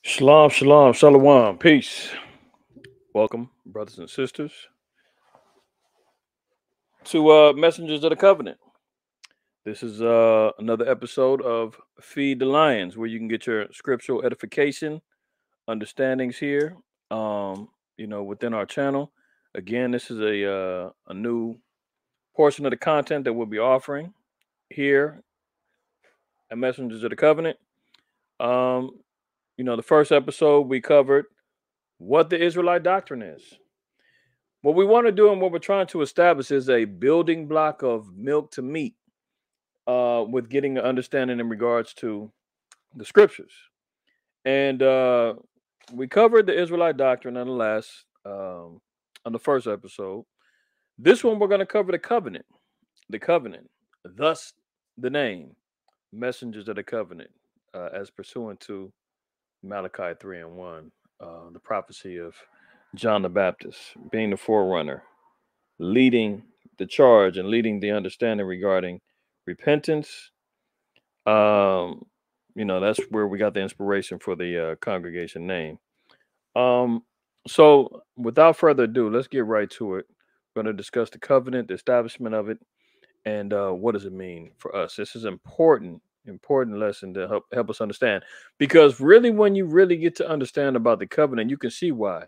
Shalom, shalom, shalom, peace. Welcome, brothers and sisters, to Messengers of the Covenant. This is another episode of Feed the Lions, where you can get your scriptural edification, understandings here. Within our channel. Again, this is a new portion of the content that we'll be offering here at Messengers of the Covenant. The first episode we covered what the Israelite doctrine is. What we want to do and what we're trying to establish is a building block of milk to meat with getting an understanding in regards to the scriptures. And we covered the Israelite doctrine on the first episode. This one, we're going to cover the covenant, thus the name, Messengers of the Covenant, as pursuant to Malachi 3 and 1, the prophecy of John the Baptist being the forerunner, leading the charge and leading the understanding regarding repentance. That's where we got the inspiration for the congregation name. So without further ado, let's get right to it. We're going to discuss the covenant, the establishment of it, and what does it mean for us. This is important lesson to help us understand, because really, when you really get to understand about the covenant, you can see why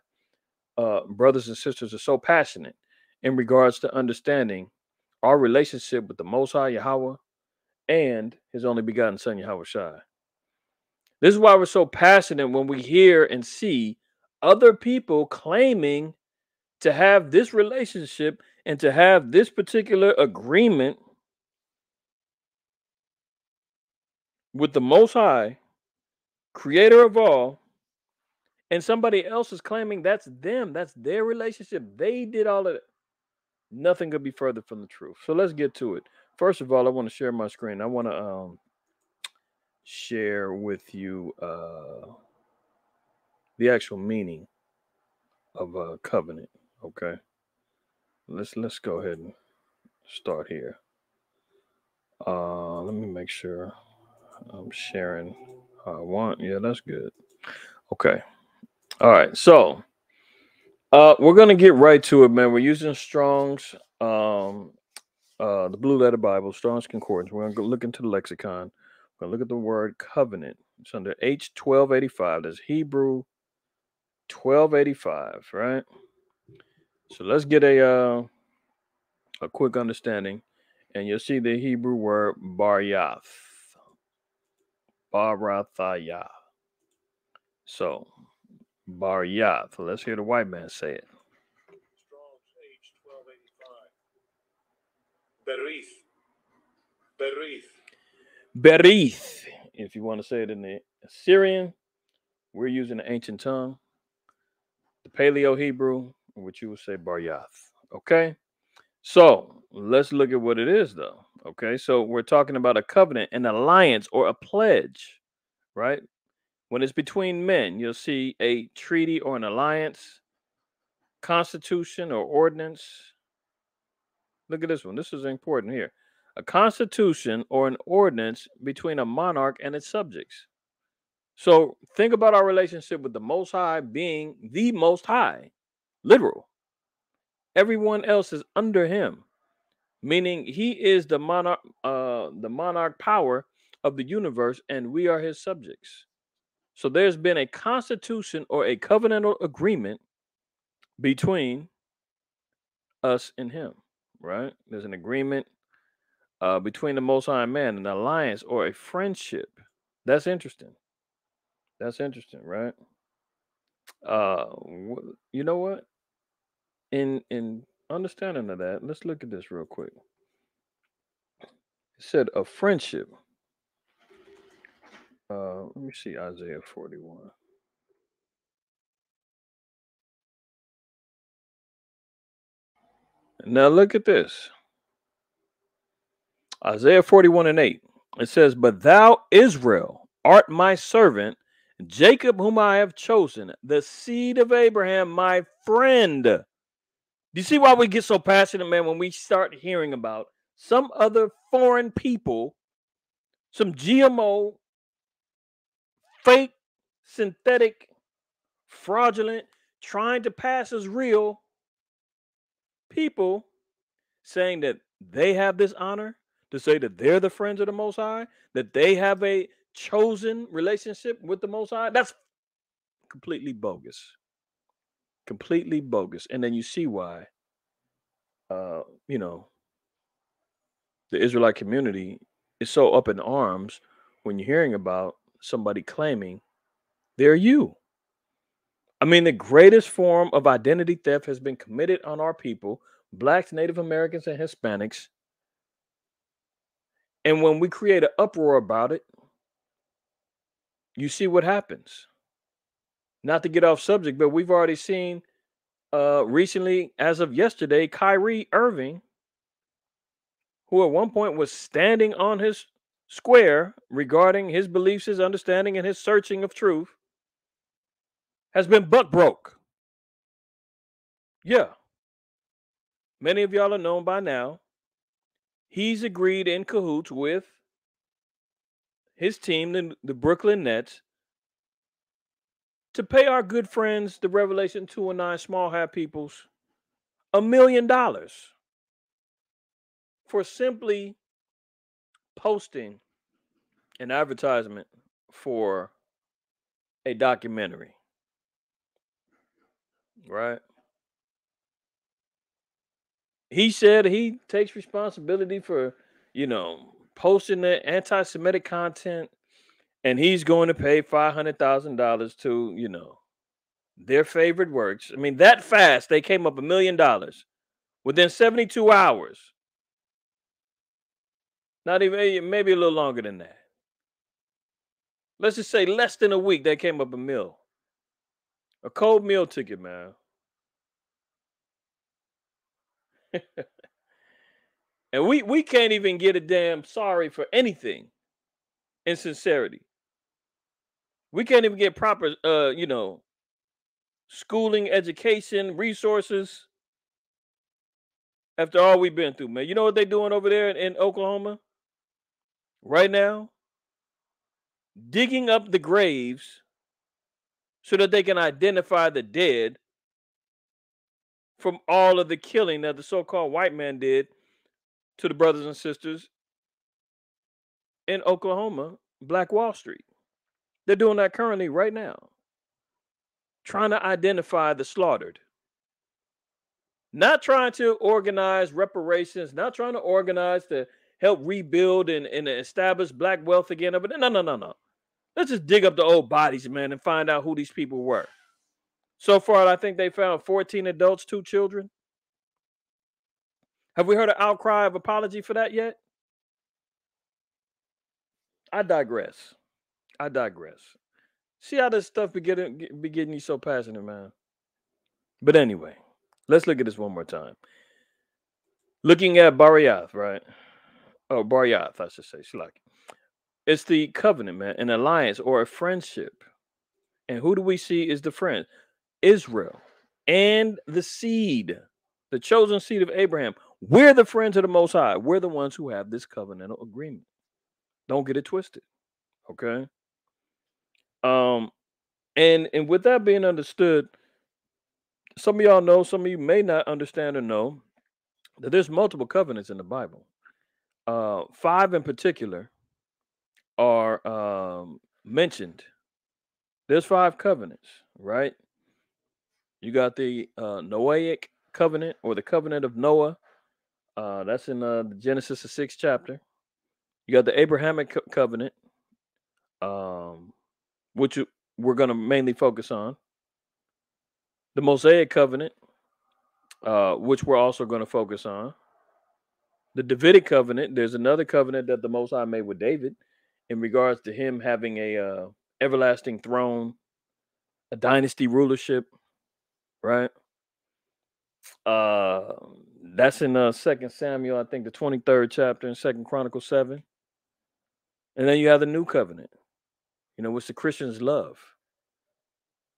brothers and sisters are so passionate in regards to understanding our relationship with the Most High Yahweh and His only begotten Son Yahweh Shai. This is why we're so passionate when we hear and see other people claiming to have this relationship and to have this particular agreement with the Most High, Creator of all, and somebody else is claiming that's them, that's their relationship. They did all of it. Nothing could be further from the truth. So let's get to it. First of all, I want to share my screen. I want to share with you the actual meaning of a covenant. Okay, let's go ahead and start here. Let me make sure I'm sharing how I want. Yeah, that's good. Okay. All right. So we're gonna get right to it, man. We're using Strong's the Blue Letter Bible, Strong's Concordance. We're gonna go look into the lexicon. We're gonna look at the word covenant. It's under H1285. That's Hebrew 1285, right? So let's get a quick understanding, and you'll see the Hebrew word baryath, barathaya. So baryath. Let's hear the white man say it. Strong's H1285. Berith. Berith. Berith. If you want to say it in the Assyrian, we're using the ancient tongue, the Paleo Hebrew, which you would say baryath. Okay. So let's look at what it is, though. Okay. So we're talking about a covenant, an alliance, or a pledge, right? When it's between men, you'll see a treaty or an alliance, constitution or ordinance. Look at this one. This is important here. A constitution or an ordinance between a monarch and its subjects. So think about our relationship with the Most High being the Most High, literal. Everyone else is under him, meaning he is the monarch power of the universe, and we are his subjects. So there's been a constitution or a covenantal agreement between us and him, right? There's an agreement between the Most High and man, an alliance or a friendship. That's interesting. That's interesting, right? You know what? In understanding of that, let's look at this real quick. It said a friendship. Let me see Isaiah 41. Now look at this. Isaiah 41 and 8. It says, "But thou, Israel, art my servant, Jacob, whom I have chosen, the seed of Abraham, my friend." Do you see why we get so passionate, man, when we start hearing about some other foreign people, some GMO, fake synthetic, fraudulent, trying to pass as real people saying that they have this honor to say that they're the friends of the Most High, that they have a chosen relationship with the Most High. That's completely bogus. Completely bogus. And then you see why, uh, you know, the Israelite community is so up in arms when you're hearing about somebody claiming they're you. I mean, the greatest form of identity theft has been committed on our people, blacks, Native Americans, and Hispanics. And when we create an uproar about it, you see what happens. Not to get off subject, but we've already seen recently, as of yesterday, Kyrie Irving, who at one point was standing on his square regarding his beliefs, his understanding, and his searching of truth, has been buck broke. Yeah, many of y'all are known by now. He's agreed in cahoots with his team, the Brooklyn Nets, to pay our good friends, the Revelation 2 and 9 small hat peoples, $1 million for simply posting an advertisement for a documentary, right? He said he takes responsibility for, posting the anti-Semitic content, and he's going to pay $500,000 to, their favorite works. I mean, that fast they came up $1 million within 72 hours. Not even, maybe a little longer than that. Let's just say less than a week they came up $1 million. A cold meal ticket, man. And we can't even get a damn sorry for anything in sincerity. We can't even get proper schooling, education, resources after all we've been through, man. You know what they're doing over there in Oklahoma right now? Digging up the graves so that they can identify the dead from all of the killing that the so-called white man did to the brothers and sisters in Oklahoma, Black Wall Street. They're doing that currently right now, trying to identify the slaughtered. Not trying to organize reparations, not trying to organize to help rebuild and establish black wealth again. But no. Let's just dig up the old bodies, man, and find out who these people were. So far, I think they found 14 adults, 2 children. Have we heard an outcry of apology for that yet? I digress. See how this stuff be getting you so passionate, man. But anyway, let's look at this one more time. Looking at Bariath, right? Oh, Bariath, I should say. It's the covenant, man, an alliance or a friendship. And who do we see is the friend? Israel and the seed, the chosen seed of Abraham. We're the friends of the Most High. We're the ones who have this covenantal agreement. Don't get it twisted. Okay. Um, and with that being understood, some of y'all know, some of you may not understand or know that there's multiple covenants in the Bible. 5 in particular are mentioned. There's 5 covenants, right? You got the Noahic covenant or the covenant of Noah. That's in Genesis, the 6th chapter. You got the Abrahamic covenant, which we're going to mainly focus on. The Mosaic covenant, which we're also going to focus on. The Davidic covenant, there's another covenant that the Most High made with David in regards to him having a everlasting throne, a dynasty rulership, right? Uh, that's in 2 Samuel, I think the 23rd chapter in 2 Chronicles 7. And then you have the new covenant, which the Christians love,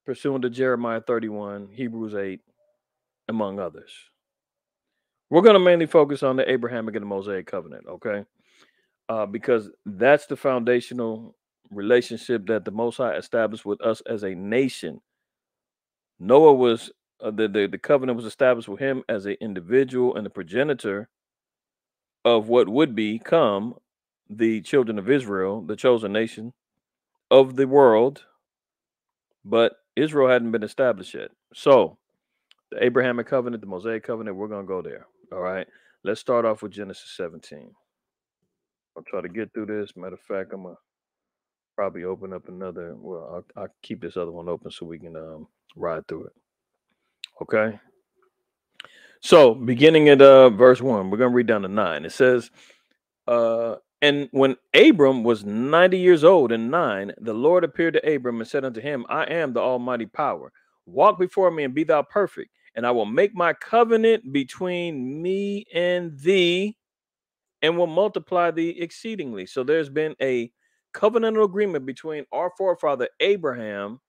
pursuant to Jeremiah 31, Hebrews 8, among others. We're going to mainly focus on the Abrahamic and the Mosaic covenant, okay? Because that's the foundational relationship that the Most High established with us as a nation. Noah was the covenant was established with him as an individual and the progenitor of what would become the children of Israel, the chosen nation of the world, but Israel hadn't been established yet. So the Abrahamic covenant, the Mosaic covenant, we're gonna go there. All right. Let's start off with Genesis 17. I'll try to get through this. Matter of fact, I'm gonna probably open up another. Well, I'll keep this other one open so we can ride through it. Okay. So beginning at verse 1, we're gonna read down to 9. It says, and when Abram was 90 years old and 9, the Lord appeared to Abram and said unto him, I am the Almighty Power. Walk before me and be thou perfect, and I will make my covenant between me and thee, and will multiply thee exceedingly. So there's been a covenantal agreement between our forefather Abraham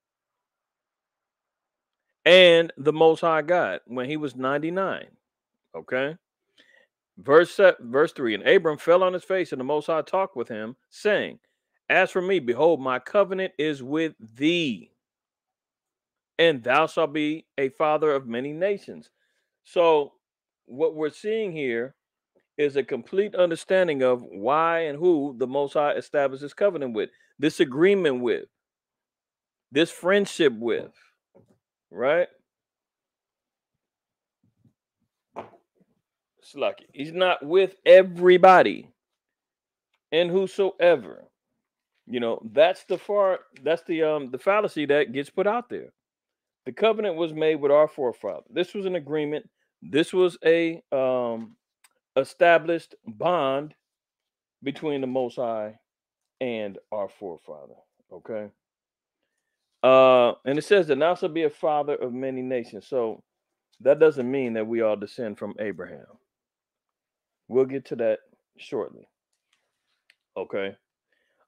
and the Most High God when he was 99. Okay. Verse 3, and Abram fell on his face, and the Most High talked with him, saying, as for me, behold, my covenant is with thee, and thou shalt be a father of many nations. So what we're seeing here is a complete understanding of why and who the Most High established this covenant with, this agreement with, this friendship with, right? It's like he's not with everybody and whosoever. You know, that's the fallacy that gets put out there. The covenant was made with our forefather. This was an agreement. This was a established bond between the Most High and our forefather. Okay. And it says that now shall be a father of many nations. So that doesn't mean that we all descend from Abraham. We'll get to that shortly. Okay.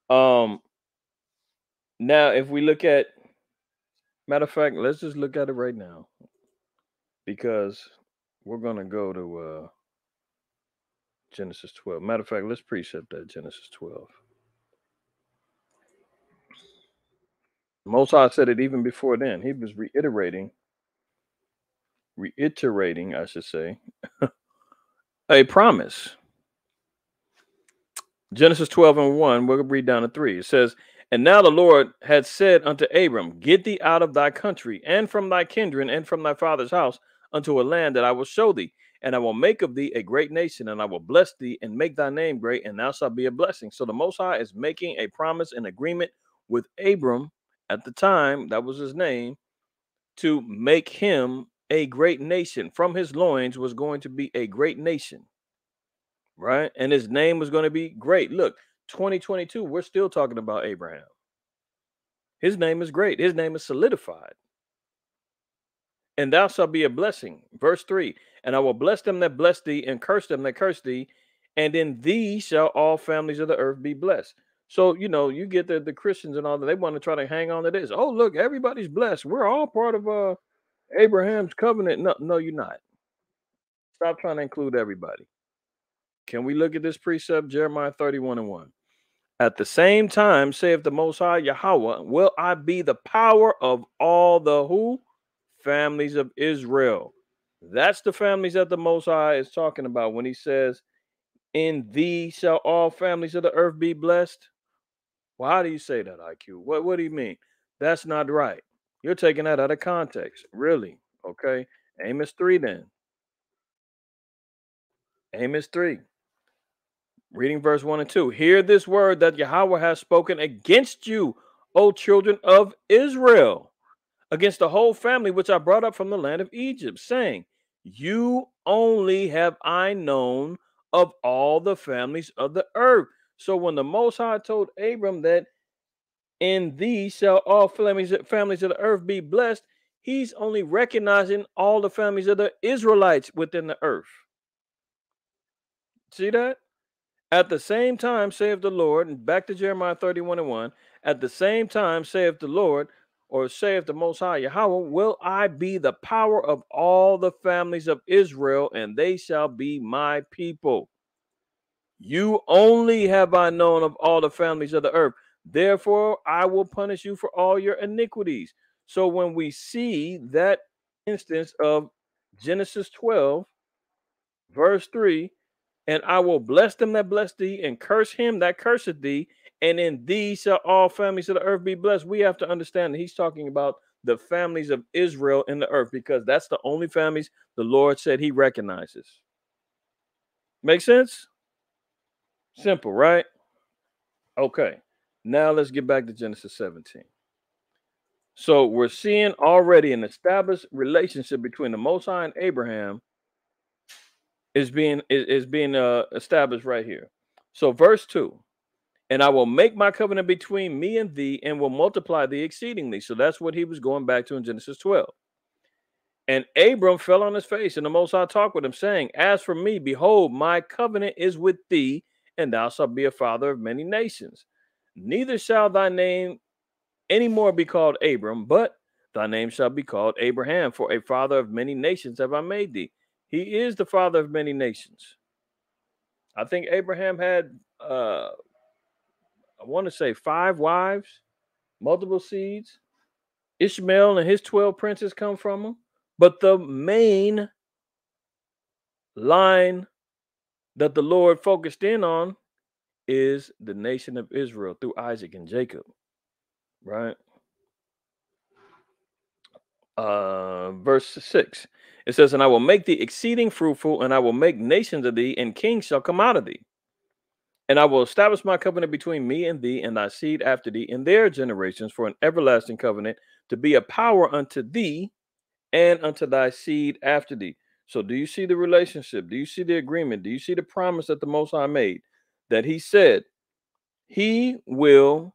Um, Now if we look at, matter of fact, let's just look at it right now because we're gonna go to Genesis 12. Matter of fact, let's precept that Genesis 12. Most High said it even before then. He was reiterating, I should say, a promise. Genesis 12 and 1, we'll read down to 3. It says, and now the Lord had said unto Abram, get thee out of thy country and from thy kindred and from thy father's house unto a land that I will show thee. And I will make of thee a great nation, and I will bless thee and make thy name great, and thou shalt be a blessing. So the Most High is making a promise and agreement with Abram at the time, that was his name, to make him a great nation. From his loins was going to be a great nation, right? And his name was going to be great. Look, 2022, we're still talking about Abraham. His name is great. His name is solidified. And thou shalt be a blessing. Verse 3, and I will bless them that bless thee and curse them that curse thee. And in thee shall all families of the earth be blessed. So, you know, you get the Christians and all that. They want to try to hang on to this. Oh, look, everybody's blessed. We're all part of Abraham's covenant. No, no, you're not. Stop trying to include everybody. Can we look at this precept? Jeremiah 31 and 1. At the same time, saith the Most High Yahweh, will I be the power of all the who? Families of Israel. That's the families that the Most High is talking about when he says, in thee shall all families of the earth be blessed. Well, how do you say that, IQ? What do you mean? That's not right. You're taking that out of context. Really? Okay. Amos 3 then. Amos 3. Reading verse 1 and 2. Hear this word that Yahweh has spoken against you, O children of Israel, against the whole family which I brought up from the land of Egypt, saying, you only have I known of all the families of the earth. So when the Most High told Abram that in thee shall all families of the earth be blessed, he's only recognizing all the families of the Israelites within the earth. See that? At the same time, saith the Lord, and back to Jeremiah 31 and 1, at the same time, saith the Lord, or saith the Most High Yahweh, will I be the power of all the families of Israel, and they shall be my people. You only have I known of all the families of the earth. Therefore, I will punish you for all your iniquities. So when we see that instance of Genesis 12, verse 3, and I will bless them that bless thee, and curse him that curseth thee, and in thee shall all families of the earth be blessed. We have to understand that he's talking about the families of Israel in the earth, because that's the only families the Lord said he recognizes. Make sense? Simple, right? Okay. Now let's get back to Genesis 17. So we're seeing already an established relationship between the Most High and Abraham is being established right here. So verse 2, and I will make my covenant between me and thee, and will multiply thee exceedingly. So that's what he was going back to in Genesis 12. And Abram fell on his face, and the Most High talked with him, saying, As for me, behold, my covenant is with thee, and thou shalt be a father of many nations. Neither shall thy name any more be called Abram, but thy name shall be called Abraham, for a father of many nations have I made thee. He is the father of many nations. I think Abraham had, I want to say 5 wives, multiple seeds. Ishmael and his 12 princes come from him. But the main line that the Lord focused in on is the nation of Israel through Isaac and Jacob, right? Verse 6, it says, And I will make thee exceeding fruitful, and I will make nations of thee, and kings shall come out of thee. And I will establish my covenant between me and thee and thy seed after thee in their generations for an everlasting covenant, to be a power unto thee and unto thy seed after thee. So do you see the relationship? Do you see the agreement? Do you see the promise that the Most High made? That he said he will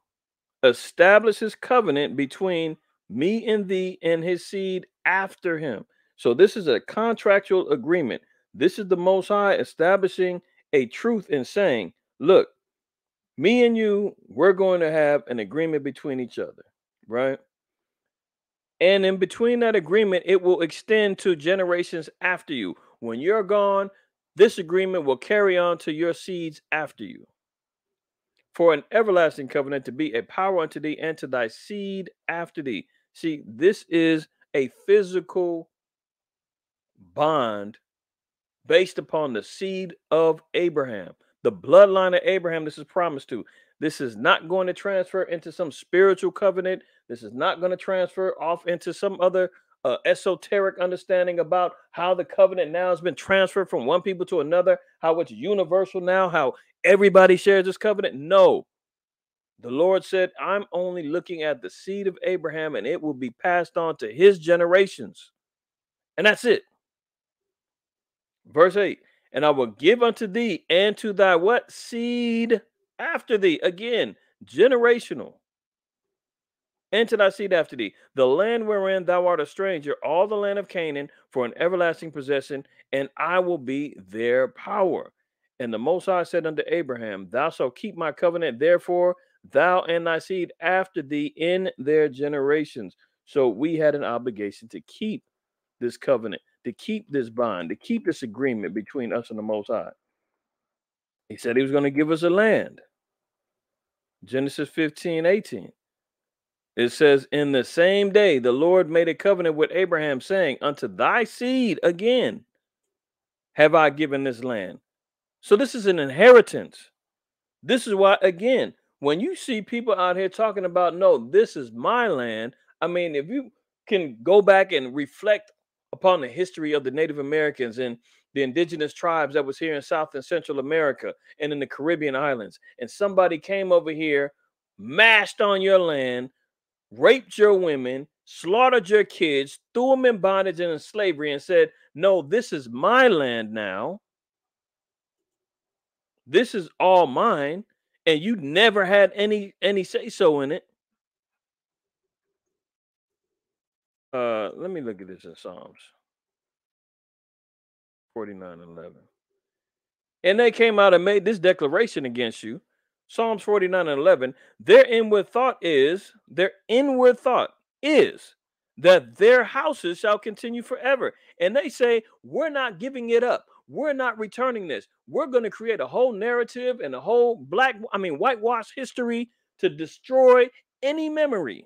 establish his covenant between me and thee and his seed after him. So this is a contractual agreement. This is the Most High establishing a truth and saying, look, me and you, we're going to have an agreement between each other, right? And in between that agreement, it will extend to generations after you. When you're gone, this agreement will carry on to your seeds after you. For an everlasting covenant, to be a power unto thee and to thy seed after thee. See, this is a physical bond based upon the seed of Abraham, the bloodline of Abraham. This is promised to. This is not going to transfer into some spiritual covenant. This is not going to transfer off into some other esoteric understanding about how the covenant now has been transferred from one people to another, how it's universal now, how everybody shares this covenant. No, the Lord said, I'm only looking at the seed of Abraham, and it will be passed on to his generations. And that's it. Verse 8, and I will give unto thee and to thy what? Seed after thee. Again, generational. And to thy seed after thee, the land wherein thou art a stranger, all the land of Canaan, for an everlasting possession, and I will be their power. And the Most High said unto Abraham, Thou shalt keep my covenant, therefore thou and thy seed after thee in their generations. So we had an obligation to keep this covenant, to keep this bond, to keep this agreement between us and the Most High. He said he was going to give us a land. Genesis 15:18. It says, In the same day, the Lord made a covenant with Abraham, saying, Unto thy seed again have I given this land. So this is an inheritance. This is why, again, when you see people out here talking about, no, this is my land. I mean, if you can go back and reflect upon the history of the Native Americans and the indigenous tribes that was here in South and Central America and in the Caribbean islands, and somebody came over here, mashed on your land, raped your women, slaughtered your kids, threw them in bondage and in slavery, and said, no, this is my land now. This is all mine. And you never had any say so in it. Let me look at this in Psalms 49:11. And they came out and made this declaration against you. Psalms 49:11. Their inward thought is that their houses shall continue forever. And they say, we're not giving it up. We're not returning this. We're going to create a whole narrative and a whole whitewash history to destroy any memory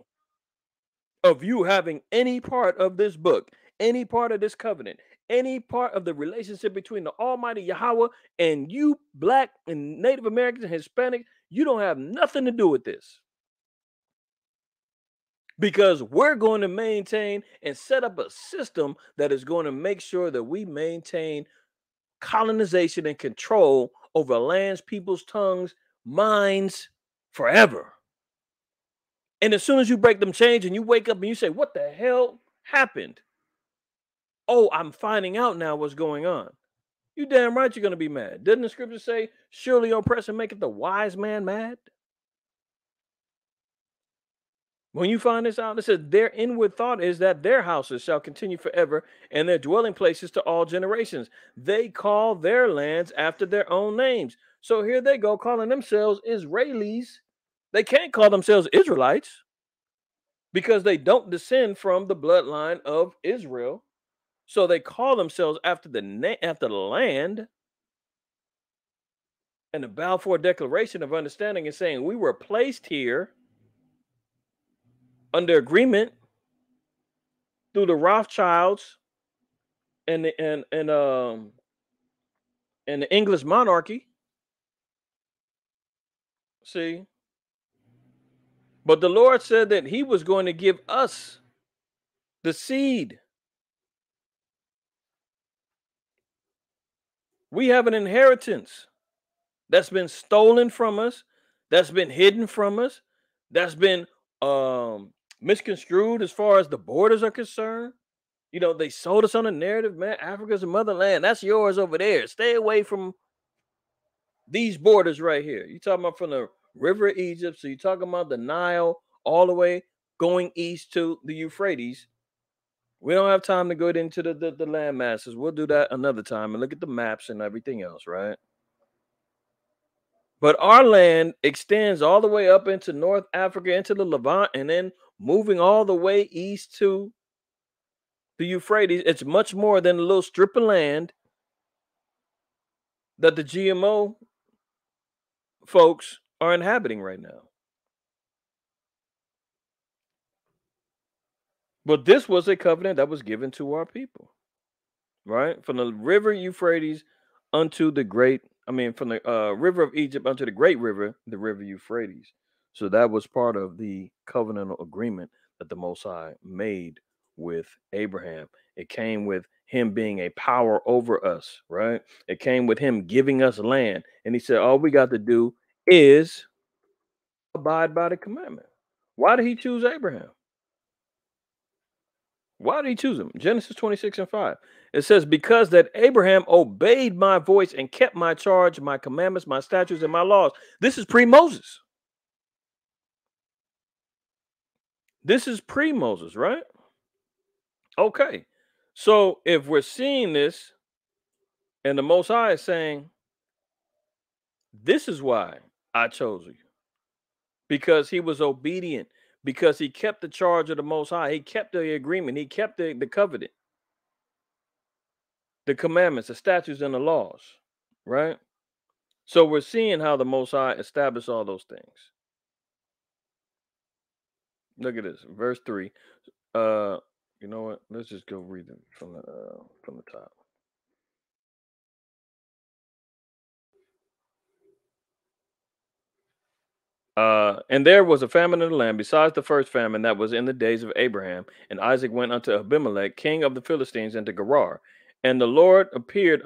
of you having any part of this book, any part of this covenant, any part of the relationship between the Almighty Yahweh and you, Black and Native Americans and Hispanic. You don't have nothing to do with this, because we're going to maintain and set up a system that is going to make sure that we maintain colonization and control over lands, people's tongues, minds forever. And as soon as you break them chains and you wake up and you say, what the hell happened? Oh, I'm finding out now what's going on. You damn right you're going to be mad. Doesn't the scripture say, surely oppression maketh the wise man mad? When you find this out, it says their inward thought is that their houses shall continue forever and their dwelling places to all generations. They call their lands after their own names. So here they go calling themselves Israelis. They can't call themselves Israelites because they don't descend from the bloodline of Israel. So they call themselves after the land, and the Balfour Declaration of Understanding is saying we were placed here under agreement through the Rothschilds and the English monarchy. See, but the Lord said that He was going to give us the seed. We have an inheritance that's been stolen from us, that's been hidden from us, that's been misconstrued as far as the borders are concerned. You know, they sold us on a narrative, man. Africa's a motherland. That's yours over there. Stay away from these borders right here. You talking about from the river of Egypt. So you're talking about the Nile all the way going east to the Euphrates. We don't have time to go into the land masses. We'll do that another time and look at the maps and everything else, right? But our land extends all the way up into North Africa, into the Levant, and then moving all the way east to the Euphrates. It's much more than a little strip of land that the GMO folks are inhabiting right now. But this was a covenant that was given to our people, right? From the river Euphrates unto the great, from the river of Egypt unto the great river, the river Euphrates. So that was part of the covenantal agreement that the Most High made with Abraham. It came with him being a power over us, right? It came with him giving us land. And he said, all we got to do is abide by the commandment. Why did he choose Abraham? Why did he choose him? Genesis 26:5. It says, because that Abraham obeyed my voice and kept my charge, my commandments, my statutes, and my laws. This is pre-Moses. This is pre-Moses, right? Okay. So if we're seeing this, and the Most High is saying, this is why I chose you. Because he was obedient. Because he kept the charge of the Most High. He kept the agreement. He kept the covenant. The commandments, the statutes, and the laws, right? So we're seeing how the Most High established all those things. Look at this, verse 3. You know what? Let's just go read it from the top. And there was a famine in the land besides the first famine that was in the days of Abraham. And Isaac went unto Abimelech, king of the Philistines, into Gerar. And the Lord appeared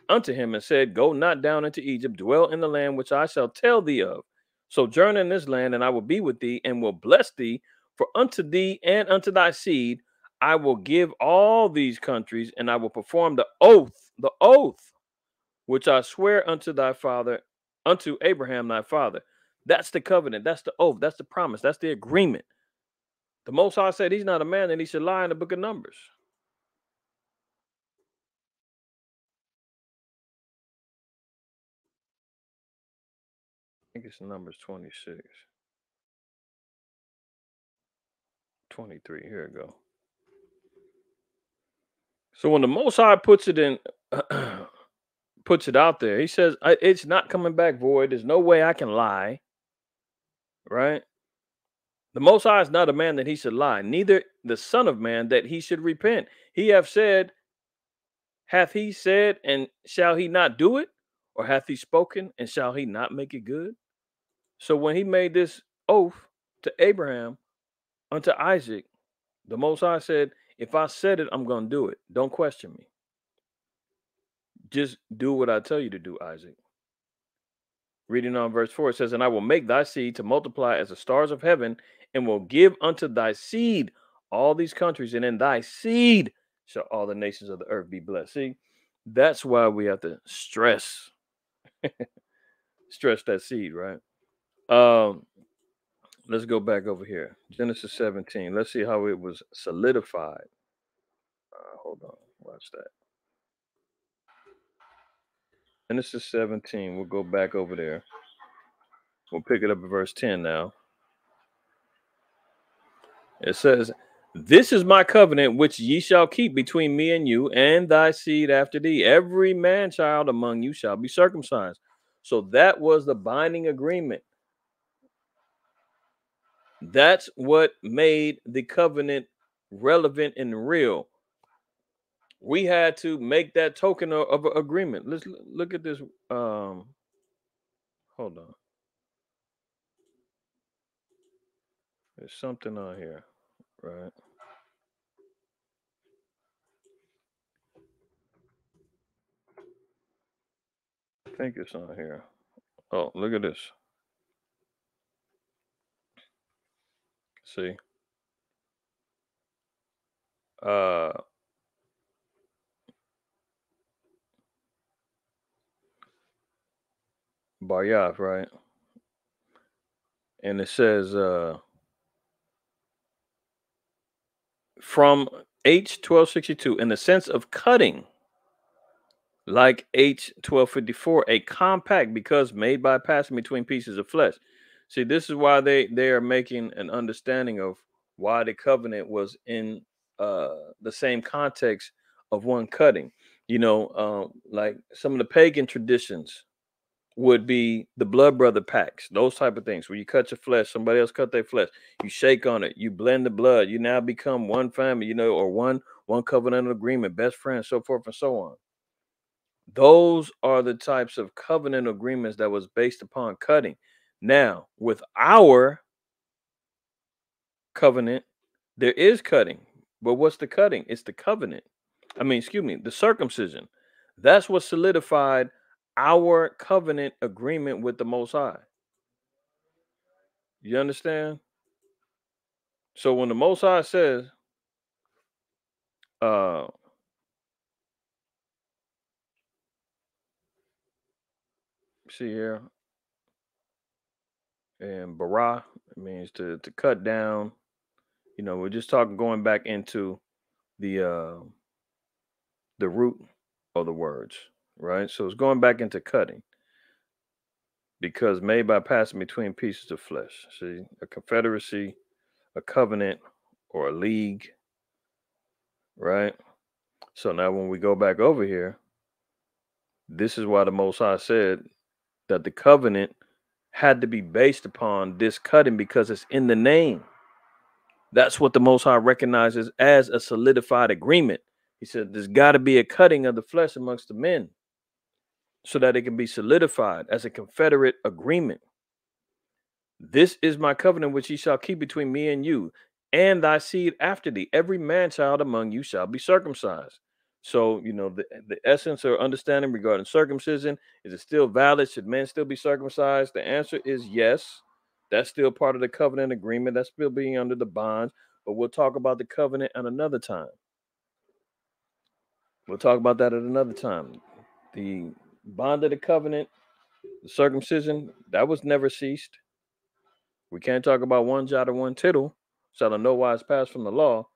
unto him and said, go not down into Egypt, dwell in the land which I shall tell thee of. Sojourn in this land, and I will be with thee, and will bless thee. For unto thee and unto thy seed I will give all these countries, and I will perform the oath which I swear unto thy father, unto Abraham thy father. That's the covenant. That's the oath. That's the promise. That's the agreement. The Most High said he's not a man and he should lie in the book of Numbers. I think it's Numbers 26. 23. Here we go. So when the Most High puts it in, puts it out there, he says, it's not coming back void. There's no way I can lie. right? The Most High is not a man that he should lie, neither the Son of Man that he should repent. He have said, hath he said, and shall he not do it? Or hath he spoken, and shall he not make it good? So when he made this oath to Abraham unto Isaac, the Most High said, if I said it, I'm going to do it. Don't question me. Just do what I tell you to do, Isaac. Reading on verse 4, it says, and I will make thy seed to multiply as the stars of heaven, and will give unto thy seed all these countries, and in thy seed shall all the nations of the earth be blessed. See, that's why we have to stress that seed, right? Um, let's go back over here. Genesis 17. Let's see how it was solidified. Hold on. Watch that. Genesis 17. We'll go back over there. We'll pick it up at verse 10 now. It says, this is my covenant which ye shall keep between me and you and thy seed after thee. Every man child among you shall be circumcised. So that was the binding agreement. That's what made the covenant relevant and real. We had to make that token of agreement. Let's look at this. Hold on. There's something on here, right? I think it's on here. Oh, look at this. See? Uh Baryath, right? And it says from H1262, in the sense of cutting, like H1254, a compact because made by passing between pieces of flesh. See, this is why they are making an understanding of why the covenant was in the same context of one cutting. Like some of the pagan traditions would be the blood brother pacts, those type of things where you cut your flesh, somebody else cut their flesh, you shake on it, you blend the blood, you now become one family, or one covenant agreement, best friends, so forth and so on. Those are the types of covenant agreements that was based upon cutting. Now, with our covenant, there is cutting, but what's the cutting? It's the covenant. The circumcision. That's what solidified our covenant agreement with the Most High. You understand? So when the Most High says, uh, see here, and bara, it means to cut down. We're just talking going back into the root of the words, right? So it's going back into cutting because made by passing between pieces of flesh. See, a confederacy, a covenant, or a league, right? So now when we go back over here, this is why the Most High said that the covenant had to be based upon this cutting because it's in the name. That's what the Most High recognizes as a solidified agreement. He said there's got to be a cutting of the flesh amongst the men so that it can be solidified as a confederate agreement. This is my covenant which ye shall keep between me and you and thy seed after thee. Every man child among you shall be circumcised. So, the essence or understanding regarding circumcision, is it still valid? Should men still be circumcised? The answer is yes. That's still part of the covenant agreement. That's still being under the bonds. But we'll talk about the covenant at another time. We'll talk about that at another time. The bond of the covenant, the circumcision, that was never ceased. We can't talk about one jot or one tittle, shall in no wise pass from the law,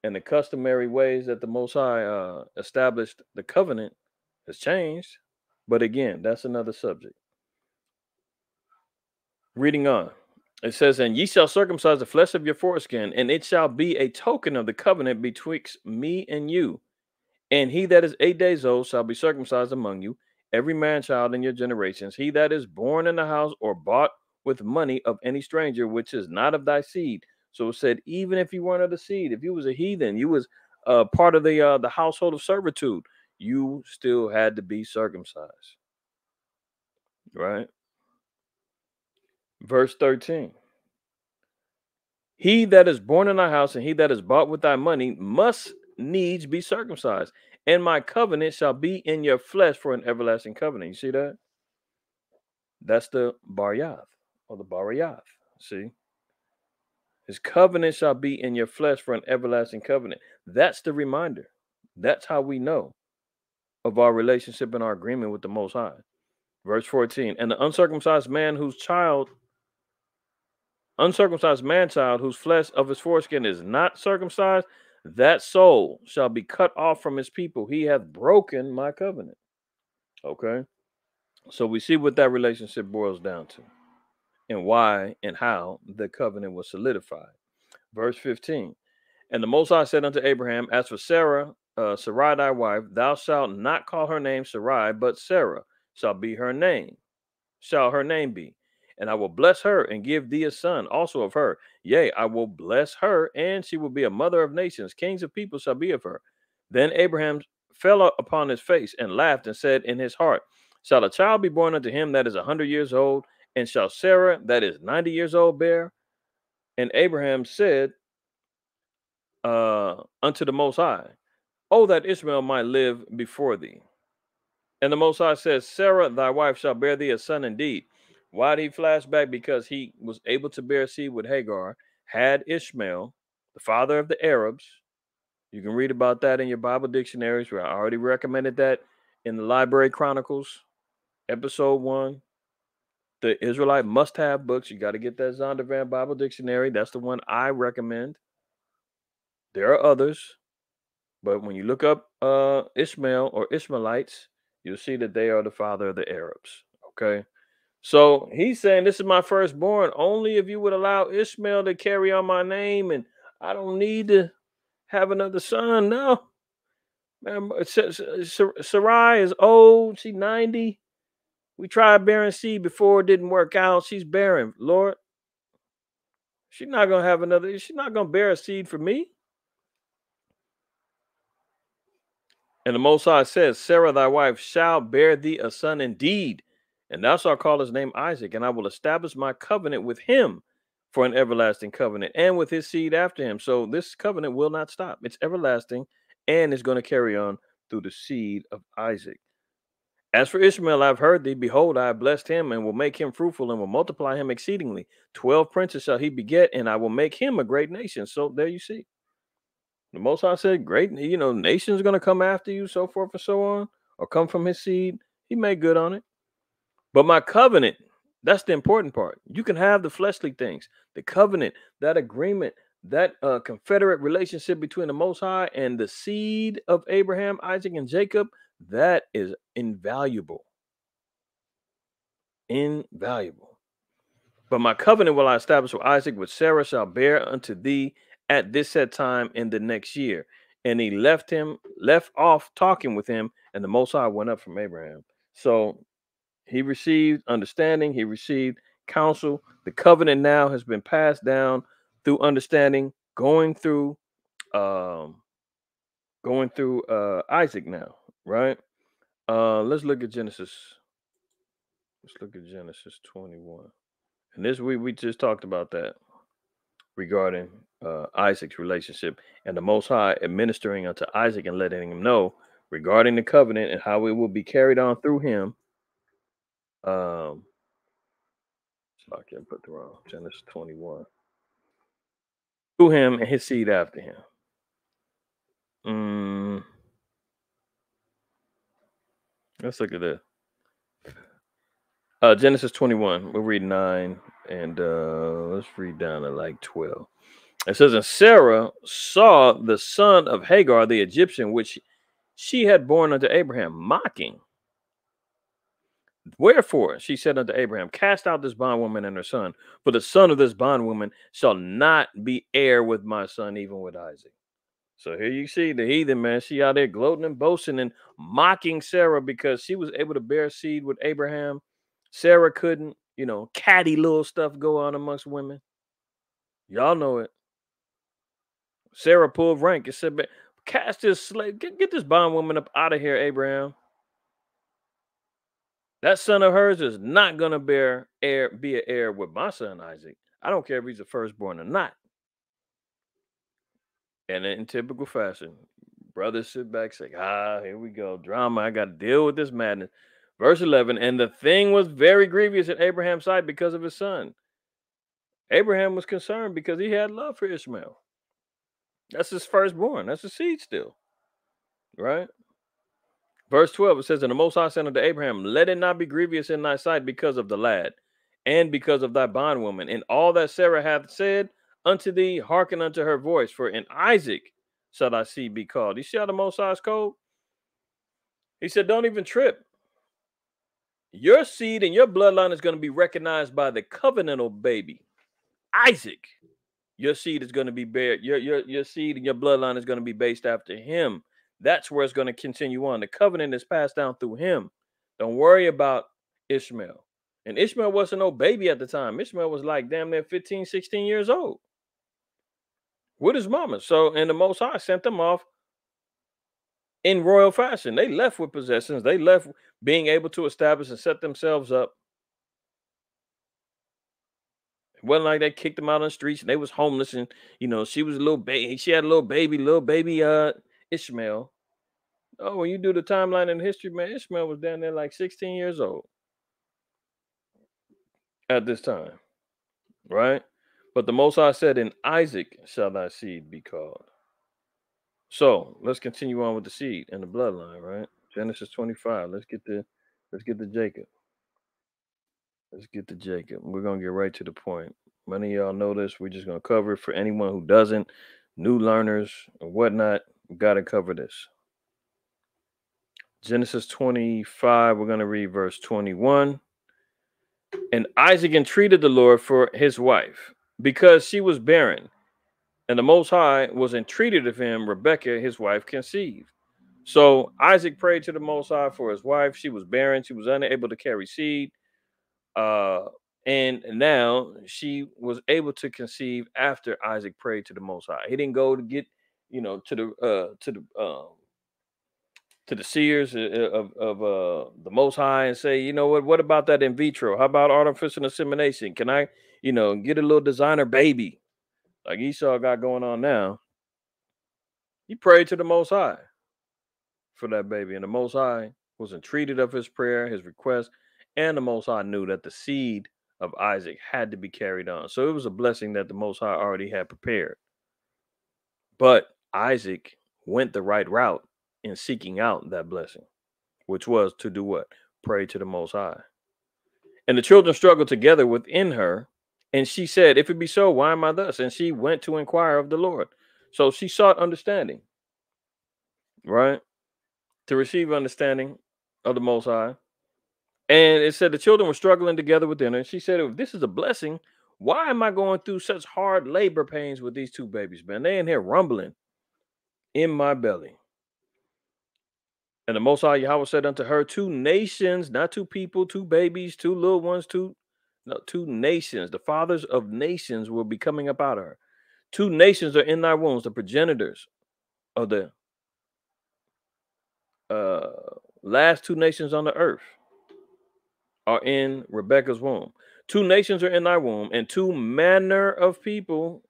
and the customary ways that the Most High established the covenant has changed. But again, that's another subject. Reading on, it says, and ye shall circumcise the flesh of your foreskin, and it shall be a token of the covenant betwixt me and you. And he that is 8 days old shall be circumcised among you, every man child in your generations. He that is born in the house or bought with money of any stranger which is not of thy seed. So it said, even if you weren't of the seed, if you was a heathen, you was part of the household of servitude, you still had to be circumcised. Right? Verse 13. He that is born in thy house and he that is bought with thy money must needs be circumcised. And my covenant shall be in your flesh for an everlasting covenant. You see that? That's the Baryath or the Barayath. See? His covenant shall be in your flesh for an everlasting covenant. That's the reminder. That's how we know of our relationship and our agreement with the Most High. Verse 14. And the uncircumcised man child whose flesh of his foreskin is not circumcised, that soul shall be cut off from his people. He hath broken my covenant. Okay. So we see what that relationship boils down to and why and how the covenant was solidified. Verse 15. And the Most High said unto Abraham, as for Sarah, Sarai thy wife, thou shalt not call her name Sarai, but Sarah shall her name be. And I will bless her and give thee a son also of her. Yea, I will bless her, and she will be a mother of nations. Kings of people shall be of her. Then Abraham fell upon his face and laughed and said in his heart, shall a child be born unto him that is 100 years old? And shall Sarah that is 90 years old bear? And Abraham said unto the Most High, oh, that Ishmael might live before thee. And the Most High says, Sarah, thy wife, shall bear thee a son indeed. Why did he flash back? Because he was able to bear seed with Hagar, had Ishmael, the father of the Arabs. You can read about that in your Bible dictionaries, where I already recommended that in the Library Chronicles, episode 1. The Israelite must-have books. You got to get that Zondervan Bible Dictionary. That's the one I recommend. There are others, but when you look up Ishmael or Ishmaelites, you'll see that they are the father of the Arabs. Okay. So he's saying, this is my firstborn. Only if you would allow Ishmael to carry on my name, and I don't need to have another son. No. Man, Sarai is old. She's 90. We tried bearing seed before, it didn't work out. She's barren. Lord, she's not going to have another. She's not going to bear a seed for me. And the Most High says, Sarah, thy wife, shall bear thee a son indeed. And thou shalt call his name Isaac, and I will establish my covenant with him for an everlasting covenant, and with his seed after him. So this covenant will not stop. It's everlasting, and it's going to carry on through the seed of Isaac. As for Ishmael, I've heard thee. Behold, I have blessed him, and will make him fruitful, and will multiply him exceedingly. 12 princes shall he beget, and I will make him a great nation. So there you see. The Most High said, great, nations are going to come after you, so forth and so on, or come from his seed. He made good on it. But my covenant, that's the important part. You can have the fleshly things, the covenant, that agreement, that confederate relationship between the Most High and the seed of Abraham, Isaac, and Jacob. That is invaluable. Invaluable. But my covenant will I establish with Isaac, which Sarah shall bear unto thee at this set time in the next year. And he left off talking with him, and the Most High went up from Abraham. So he received understanding, he received counsel. The covenant now has been passed down through understanding, going through Isaac now, right? Let's look at Genesis. Let's look at Genesis 21. And this we just talked about that regarding Isaac's relationship and the Most High administering unto Isaac and letting him know regarding the covenant and how it will be carried on through him. So I can't put the wrong Genesis 21. Through him and his seed after him. Let's look at this. Genesis 21. We'll read 9 and let's read down to like 12. It says, and Sarah saw the son of Hagar, the Egyptian, which she had born unto Abraham, mocking. Wherefore she said unto Abraham, cast out this bondwoman and her son, for the son of this bondwoman shall not be heir with my son, even with Isaac. So here you see the heathen, man. She out there gloating and boasting and mocking Sarah because she was able to bear seed with Abraham. Sarah couldn't. catty little stuff go on amongst women. Y'all know it. Sarah pulled rank and said, cast this slave, get this bondwoman up out of here, Abraham. That son of hers is not gonna be an heir with my son Isaac. I don't care if he's the firstborn or not. And in typical fashion, brothers sit back, say, here we go. Drama. I got to deal with this madness. Verse 11, and the thing was very grievous in Abraham's sight because of his son. Abraham was concerned because he had love for Ishmael. That's his firstborn. That's his seed still. Right? Verse 12, it says, and the Most High said unto Abraham, let it not be grievous in thy sight because of the lad, and because of thy bondwoman, and all that Sarah hath said unto thee, hearken unto her voice, for in Isaac shall thy seed be called. You see how the Most High's code? He said, don't even trip. Your seed and your bloodline is going to be recognized by the covenantal baby, Isaac. Your seed is going to be bared. Your seed and your bloodline is going to be based after him. That's where it's going to continue on. The covenant is passed down through him. Don't worry about Ishmael. And Ishmael wasn't no baby at the time. Ishmael was like damn near 15, 16 years old with his mama. So, and the Most High sent them off in royal fashion. They left with possessions. They left being able to establish and set themselves up. It wasn't like they kicked them out on the streets and they was homeless and, she was a little baby. She had a little baby Ishmael. Oh, when you do the timeline in history, man, Ishmael was down there like 16 years old at this time, right? But the Most High said, in Isaac shall thy seed be called. So let's continue on with the seed and the bloodline, right? Genesis 25. Let's get to Jacob. Let's get to Jacob. We're gonna get right to the point. Many of y'all know this. We're just gonna cover it for anyone who doesn't, new learners and whatnot. We gotta cover this. Genesis 25, we're gonna read verse 21. And Isaac entreated the Lord for his wife, because she was barren. And the Most High was entreated of him, Rebekah, his wife, conceived. So Isaac prayed to the Most High for his wife. She was barren. She was unable to carry seed. And now she was able to conceive after Isaac prayed to the Most High. He didn't go to get, to the seers of the Most High and say, you know what about that in vitro? How about artificial insemination? Can I, get a little designer baby like Esau got going on now? He prayed to the Most High for that baby, and the Most High was entreated of his prayer, his request, and the Most High knew that the seed of Isaac had to be carried on. So it was a blessing that the Most High already had prepared. But Isaac went the right route in seeking out that blessing, which was to do what? Pray to the Most High. And the children struggled together within her, and she said, if it be so, why am I thus? And she went to inquire of the Lord. So she sought understanding, right? To receive understanding of the Most High. And it said the children were struggling together within her. And she said, if this is a blessing, why am I going through such hard labor pains with these two babies, man? They in here rumbling in my belly. And the Most High Yahweh said unto her, two nations, not two people, two babies, two little ones, two nations. The fathers of nations will be coming up out of her. Two nations are in thy wombs, the progenitors of the last two nations on the earth are in Rebekah's womb. Two nations are in thy womb, and two manner of people.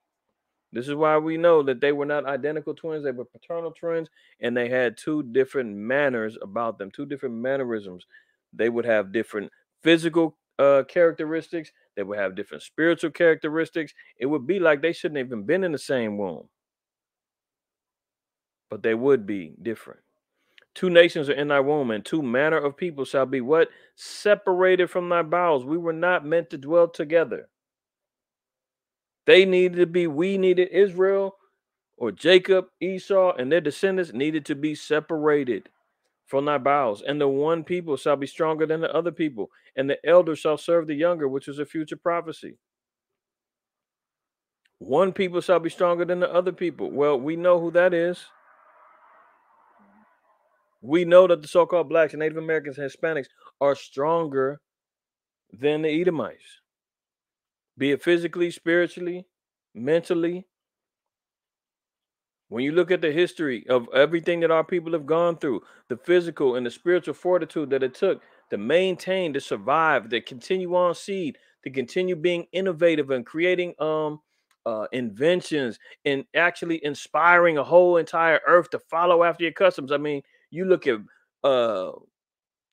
This is why we know that they were not identical twins. They were paternal twins, and they had two different manners about them, two different mannerisms. They would have different physical characteristics. They would have different spiritual characteristics. It would be like they shouldn't have even been in the same womb, but they would be different. Two nations are in thy womb, and two manner of people shall be what? Separated from thy bowels. We were not meant to dwell together. They needed to be, we needed Israel or Jacob, Esau, and their descendants needed to be separated from thy bowels. And the one people shall be stronger than the other people, and the elder shall serve the younger, which is a future prophecy. One people shall be stronger than the other people. Well, we know who that is. We know that the so-called blacks and Native Americans and Hispanics are stronger than the Edomites, be it physically, spiritually, mentally. When you look at the history of everything that our people have gone through, the physical and the spiritual fortitude that it took to maintain, to survive, to continue on seed, to continue being innovative and creating inventions and actually inspiring a whole entire earth to follow after your customs. I mean, you look at uh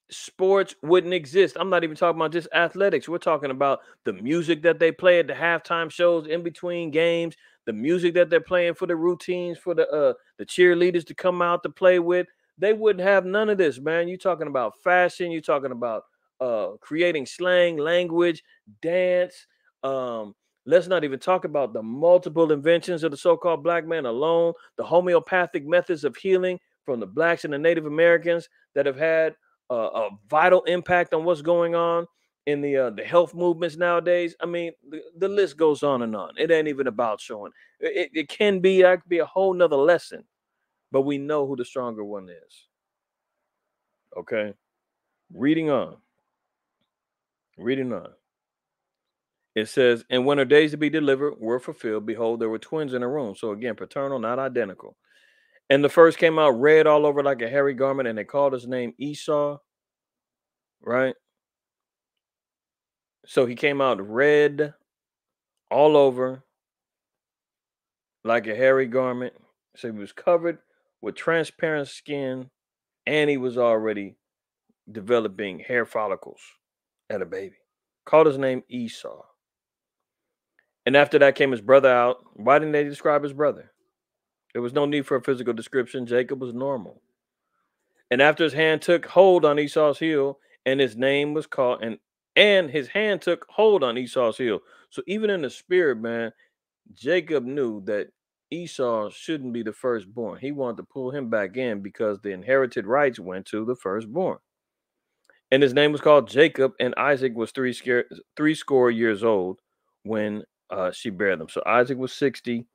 sports wouldn't exist. I'm not even talking about just athletics. We're talking about the music that they play at the halftime shows in between games, the music that they're playing for the routines, for the cheerleaders to come out to play with. They wouldn't have none of this, man. You're talking about fashion, you're talking about creating slang, language, dance. Um, let's not even talk about the multiple inventions of the so-called black man alone, the homeopathic methods of healing from the blacks and the Native Americans that have had a vital impact on what's going on in the health movements nowadays. I mean, the list goes on and on. It ain't even about showing. It can be. That could be a whole nother lesson, but we know who the stronger one is. Okay, reading on, reading on. It says, and when her days to be delivered were fulfilled, behold, there were twins in a room. So again, paternal, not identical. And the first came out red all over like a hairy garment, and they called his name Esau, right? So he came out red all over like a hairy garment. So he was covered with transparent skin, and he was already developing hair follicles at a baby. Called his name Esau. And after that came his brother out. Why didn't they describe his brother? There was no need for a physical description. Jacob was normal. And after his hand took hold on Esau's heel, and his name was called, and his hand took hold on Esau's heel. So even in the spirit, man, Jacob knew that Esau shouldn't be the firstborn. He wanted to pull him back in because the inherited rights went to the firstborn. And his name was called Jacob, and Isaac was three score years old when she bare them. So Isaac was 60.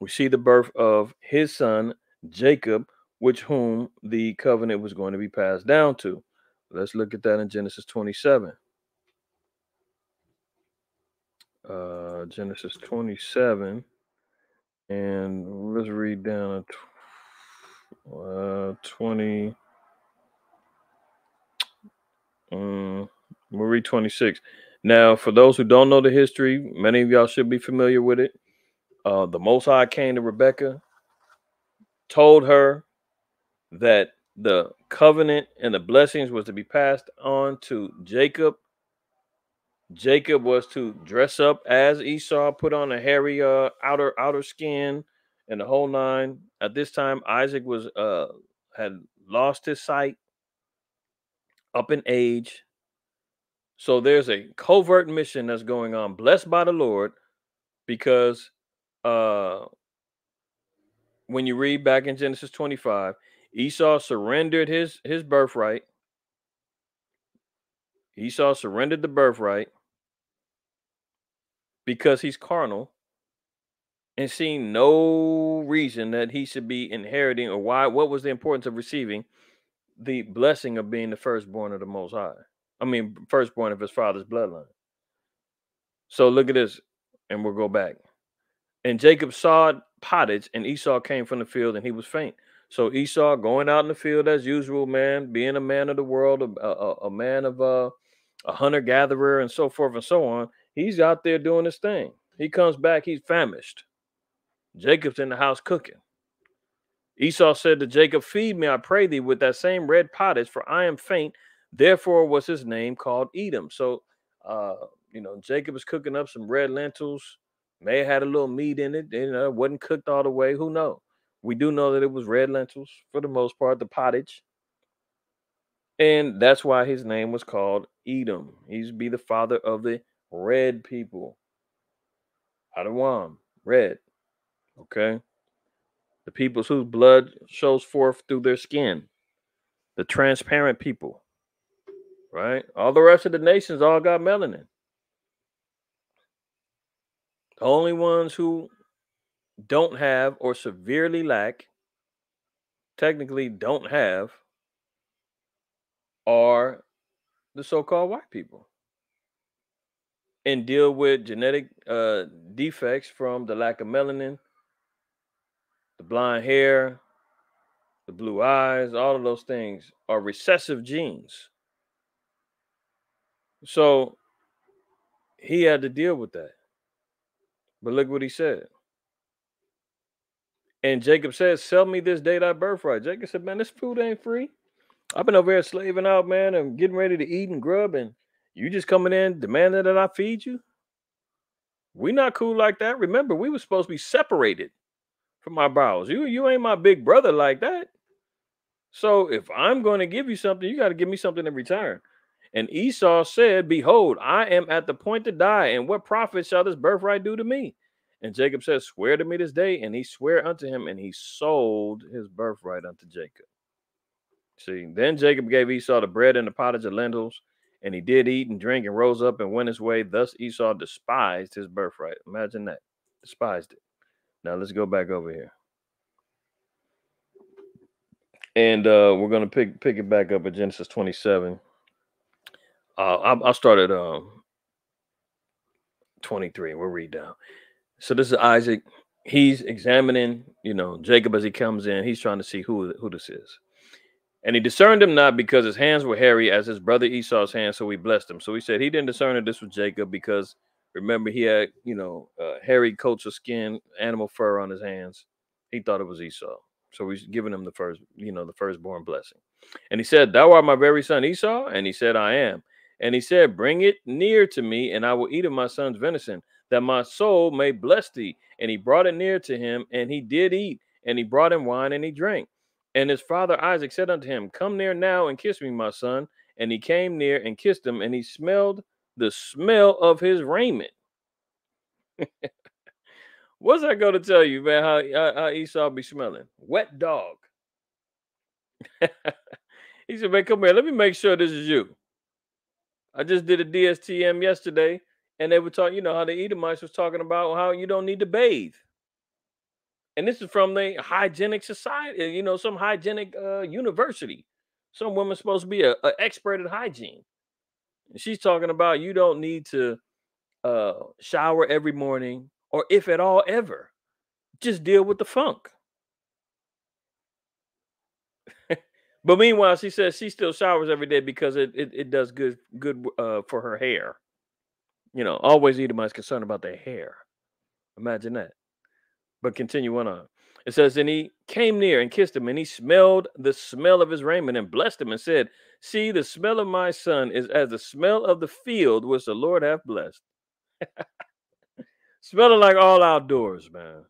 We see the birth of his son, Jacob, which whom the covenant was going to be passed down to. Let's look at that in Genesis 27. Genesis 27. And let's read down to 20. We'll read 26. Now, for those who don't know the history, many of y'all should be familiar with it. The Most High came to Rebecca, told her that the covenant and the blessings was to be passed on to Jacob. Jacob was to dress up as Esau, put on a hairy outer skin and the whole nine. At this time, Isaac was had lost his sight, up in age. So there's a covert mission that's going on, blessed by the Lord, because uh when you read back in Genesis 25, Esau surrendered his birthright. Esau surrendered the birthright because he's carnal and seeing no reason that he should be inheriting, or what was the importance of receiving the blessing of being the firstborn of the Most High. I mean, firstborn of his father's bloodline. So look at this, and we'll go back. And Jacob sawed pottage, and Esau came from the field, and he was faint. So Esau going out in the field as usual, man, being a man of the world, a man of a hunter gatherer, and so forth and so on. He's out there doing his thing. He comes back, he's famished. Jacob's in the house cooking. Esau said to Jacob, "Feed me, I pray thee, with that same red pottage, for I am faint." Therefore was his name called Edom. So, Jacob is cooking up some red lentils. May have had a little meat in it. It wasn't cooked all the way. Who knows? We do know that it was red lentils for the most part, the pottage. And that's why his name was called Edom. He's be the father of the red people. Adawam, red. Okay. The peoples whose blood shows forth through their skin. The transparent people. Right? All the rest of the nations all got melanin. The only ones who don't have or severely lack, technically don't have, are the so-called white people. and deal with genetic defects from the lack of melanin, the blonde hair, the blue eyes, all of those things are recessive genes. So he had to deal with that. But look what he said. And Jacob says, "Sell me this day thy birthright." Jacob said, "Man, this food ain't free. I've been over here slaving out, man, and getting ready to eat and grub, and you just coming in demanding that I feed you? We not cool like that. Remember, we were supposed to be separated from our bowels. You ain't my big brother like that. So if I'm going to give you something, you got to give me something in return." And Esau said, "Behold, I am at the point to die, and what profit shall this birthright do to me?" And Jacob said, "Swear to me this day." And he sware unto him, and he sold his birthright unto Jacob. See, then Jacob gave Esau the bread and the pottage of lentils, and he did eat and drink and rose up and went his way. Thus Esau despised his birthright. Imagine that. Despised it. Now let's go back over here. And we're going to pick it back up at Genesis 27. I'll start at 23. We'll read down. So this is Isaac. He's examining, Jacob as he comes in. He's trying to see who this is. And he discerned him not because his hands were hairy as his brother Esau's hands, so he blessed him. So he said he didn't discern that this was Jacob because remember he had, hairy coats of skin, animal fur on his hands. He thought it was Esau. So he's giving him the firstborn blessing. And he said, "Thou art my very son Esau?" And he said, "I am." And he said, "Bring it near to me, and I will eat of my son's venison, that my soul may bless thee." And he brought it near to him, and he did eat, and he brought him wine, and he drank. And his father Isaac said unto him, "Come near now and kiss me, my son." And he came near and kissed him, and he smelled the smell of his raiment. What's that going to tell you, man? How Esau be smelling? Wet dog. He said, "Man, come here. Let me make sure this is you. I just did a DSTM yesterday, and they were talking, how the Edomites was talking about how you don't need to bathe. And this is from the hygienic society, some hygienic university. Some woman's supposed to be an expert at hygiene. And she's talking about you don't need to shower every morning, or if at all ever. Just deal with the funk." But meanwhile, she says she still showers every day because it does good for her hair. Always Edomites concerned about their hair. Imagine that. But continue on. It says, "And he came near and kissed him, and he smelled the smell of his raiment and blessed him and said, See, the smell of my son is as the smell of the field which the Lord hath blessed." Smelling like all outdoors, man.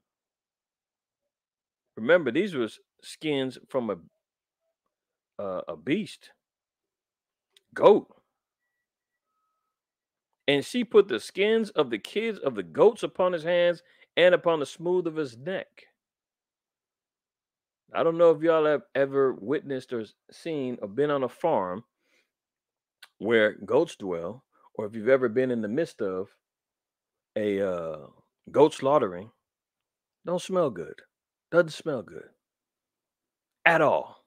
Remember, these were skins from a beast, goat. And she put the skins of the kids of the goats upon his hands and upon the smooth of his neck. I don't know if y'all have ever witnessed or seen or been on a farm where goats dwell, or if you've ever been in the midst of a goat slaughtering. Don't smell good. Doesn't smell good at all.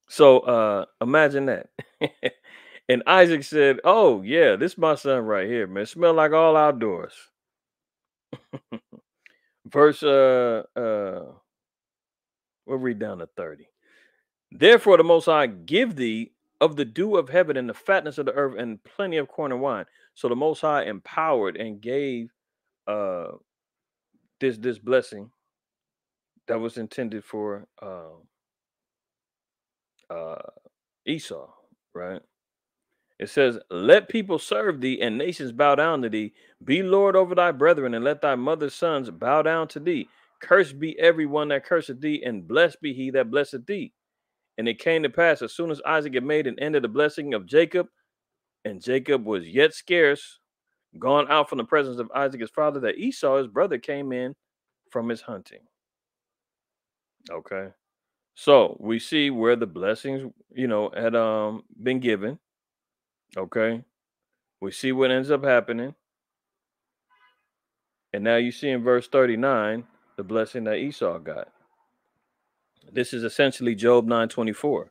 So imagine that. And Isaac said, "Oh yeah, this is my son right here, man. Smell like all outdoors." Verse we'll read down to 30. "Therefore the Most High give thee of the dew of heaven and the fatness of the earth and plenty of corn and wine." So the Most High empowered and gave uh this blessing that was intended for uh Esau, right? It says, "Let people serve thee and nations bow down to thee. Be Lord over thy brethren, and let thy mother's sons bow down to thee. Cursed be every one that curseth thee, and blessed be he that blesseth thee." And it came to pass, as soon as Isaac had made an end of the blessing of Jacob, and Jacob was yet scarce gone out from the presence of Isaac his father, that Esau his brother came in from his hunting. Okay. So we see where the blessings, had been given. Okay. We see what ends up happening. And now you see in verse 39 the blessing that Esau got. This is essentially Job 9:24.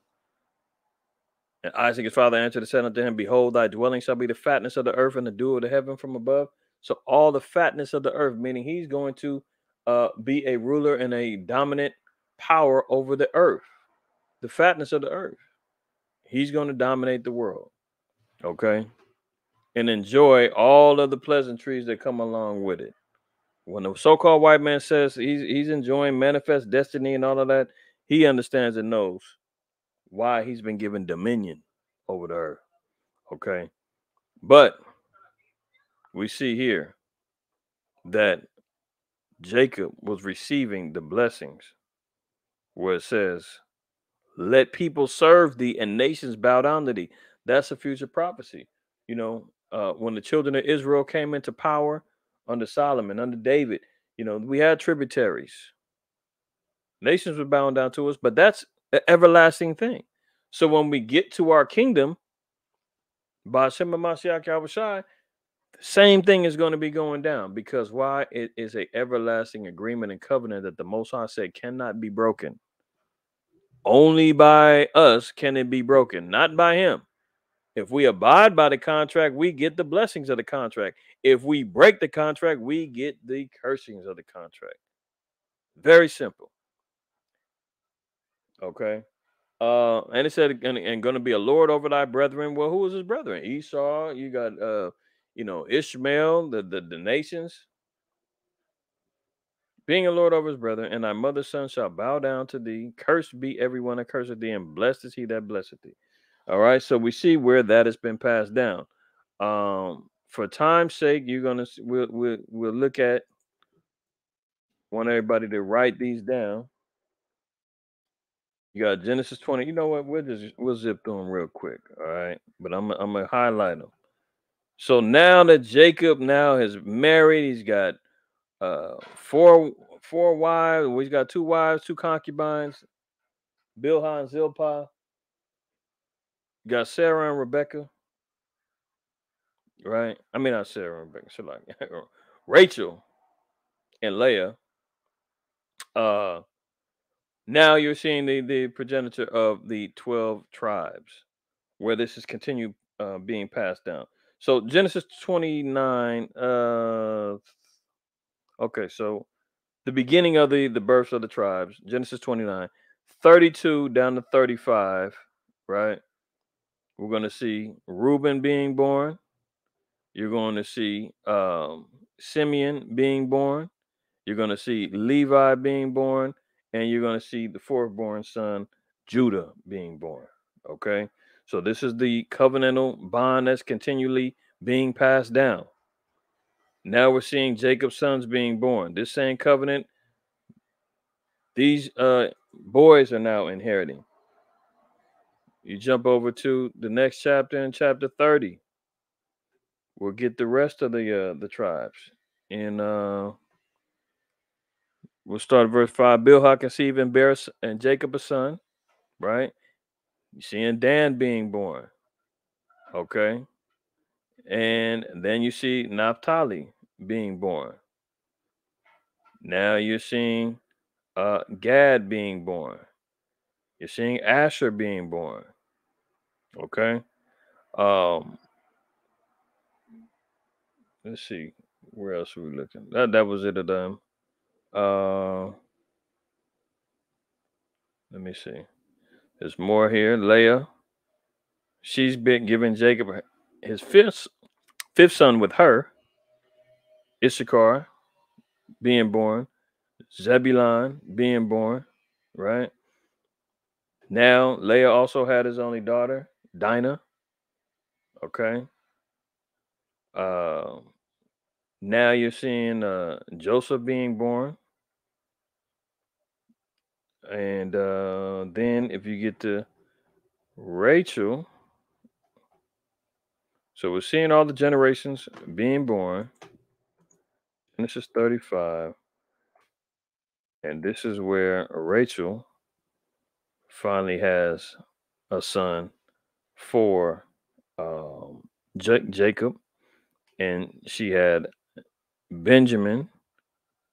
And Isaac his father answered and said unto him, Behold, thy dwelling shall be the fatness of the earth and the dew of the heaven from above. So all the fatness of the earth, meaning he's going to be a ruler and a dominant power over the earth, the fatness of the earth. He's going to dominate the world, okay, and enjoy all of the pleasantries that come along with it. When the so-called white man says he's enjoying manifest destiny and all of that, he understands and knows why he's been given dominion over the earth. Okay. But we see here that Jacob was receiving the blessings where it says, let people serve thee and nations bow down to thee. That's a future prophecy. When the children of Israel came into power under Solomon, under David, we had tributaries. Nations were bound down to us, but that's an everlasting thing. So when we get to our kingdom, by Shema Mashiach Yahushai, the same thing is going to be going down because why? It is a everlasting agreement and covenant that the Most High said cannot be broken. Only by us can it be broken, not by him. If we abide by the contract, we get the blessings of the contract. If we break the contract, we get the cursings of the contract. Very simple. Okay. And it said, and going to be a lord over thy brethren. Well, who was his brethren? Esau. You got, Ishmael, the nations. Being a lord over his brethren, and thy mother's son shall bow down to thee. Cursed be everyone that curseth thee, and blessed is he that blesseth thee. All right. So we see where that has been passed down. For time's sake, we'll look at. Want everybody to write these down. You got Genesis 20. You know what? We'll zip through them real quick. All right. But I'm gonna highlight them. So now that Jacob now is married, he's got four wives. Well, he's got two wives, two concubines, Bilhah and Zilpah. You got Sarah and Rebecca, right? I mean not Sarah and Rebecca, so like Rachel and Leah. Uh Now you're seeing the progenitor of the 12 tribes, where this is continued being passed down. So Genesis 29. Okay, so the beginning of the births of the tribes, Genesis 29, 32 down to 35, right? We're going to see Reuben being born. You're going to see Simeon being born. You're going to see Levi being born, and you're going to see the fourth born son, Judah, being born. Okay. So this is the covenantal bond that's continually being passed down. Now we're seeing Jacob's sons being born. This same covenant, these boys are now inheriting. You jump over to the next chapter in chapter 30. We'll get the rest of the tribes. And we'll start at verse 5. Bilhah conceived and bare and Jacob a son, right? You're seeing Dan being born. Okay. And then you see Naphtali being born. Now you're seeing Gad being born. You're seeing Asher being born. Okay. Um, let's see. Where else are we looking? That was it of them. Let me see. There's more here. Leah. She's been giving Jacob his fifth son with her. Issachar being born. Zebulon being born. Right. Now Leah also had his only daughter, Dinah. Okay. Uh, Now you're seeing Joseph being born. And then if you get to Rachel, so we're seeing all the generations being born. Genesis 35. And this is where Rachel finally has a son for Jacob. And she had Benjamin,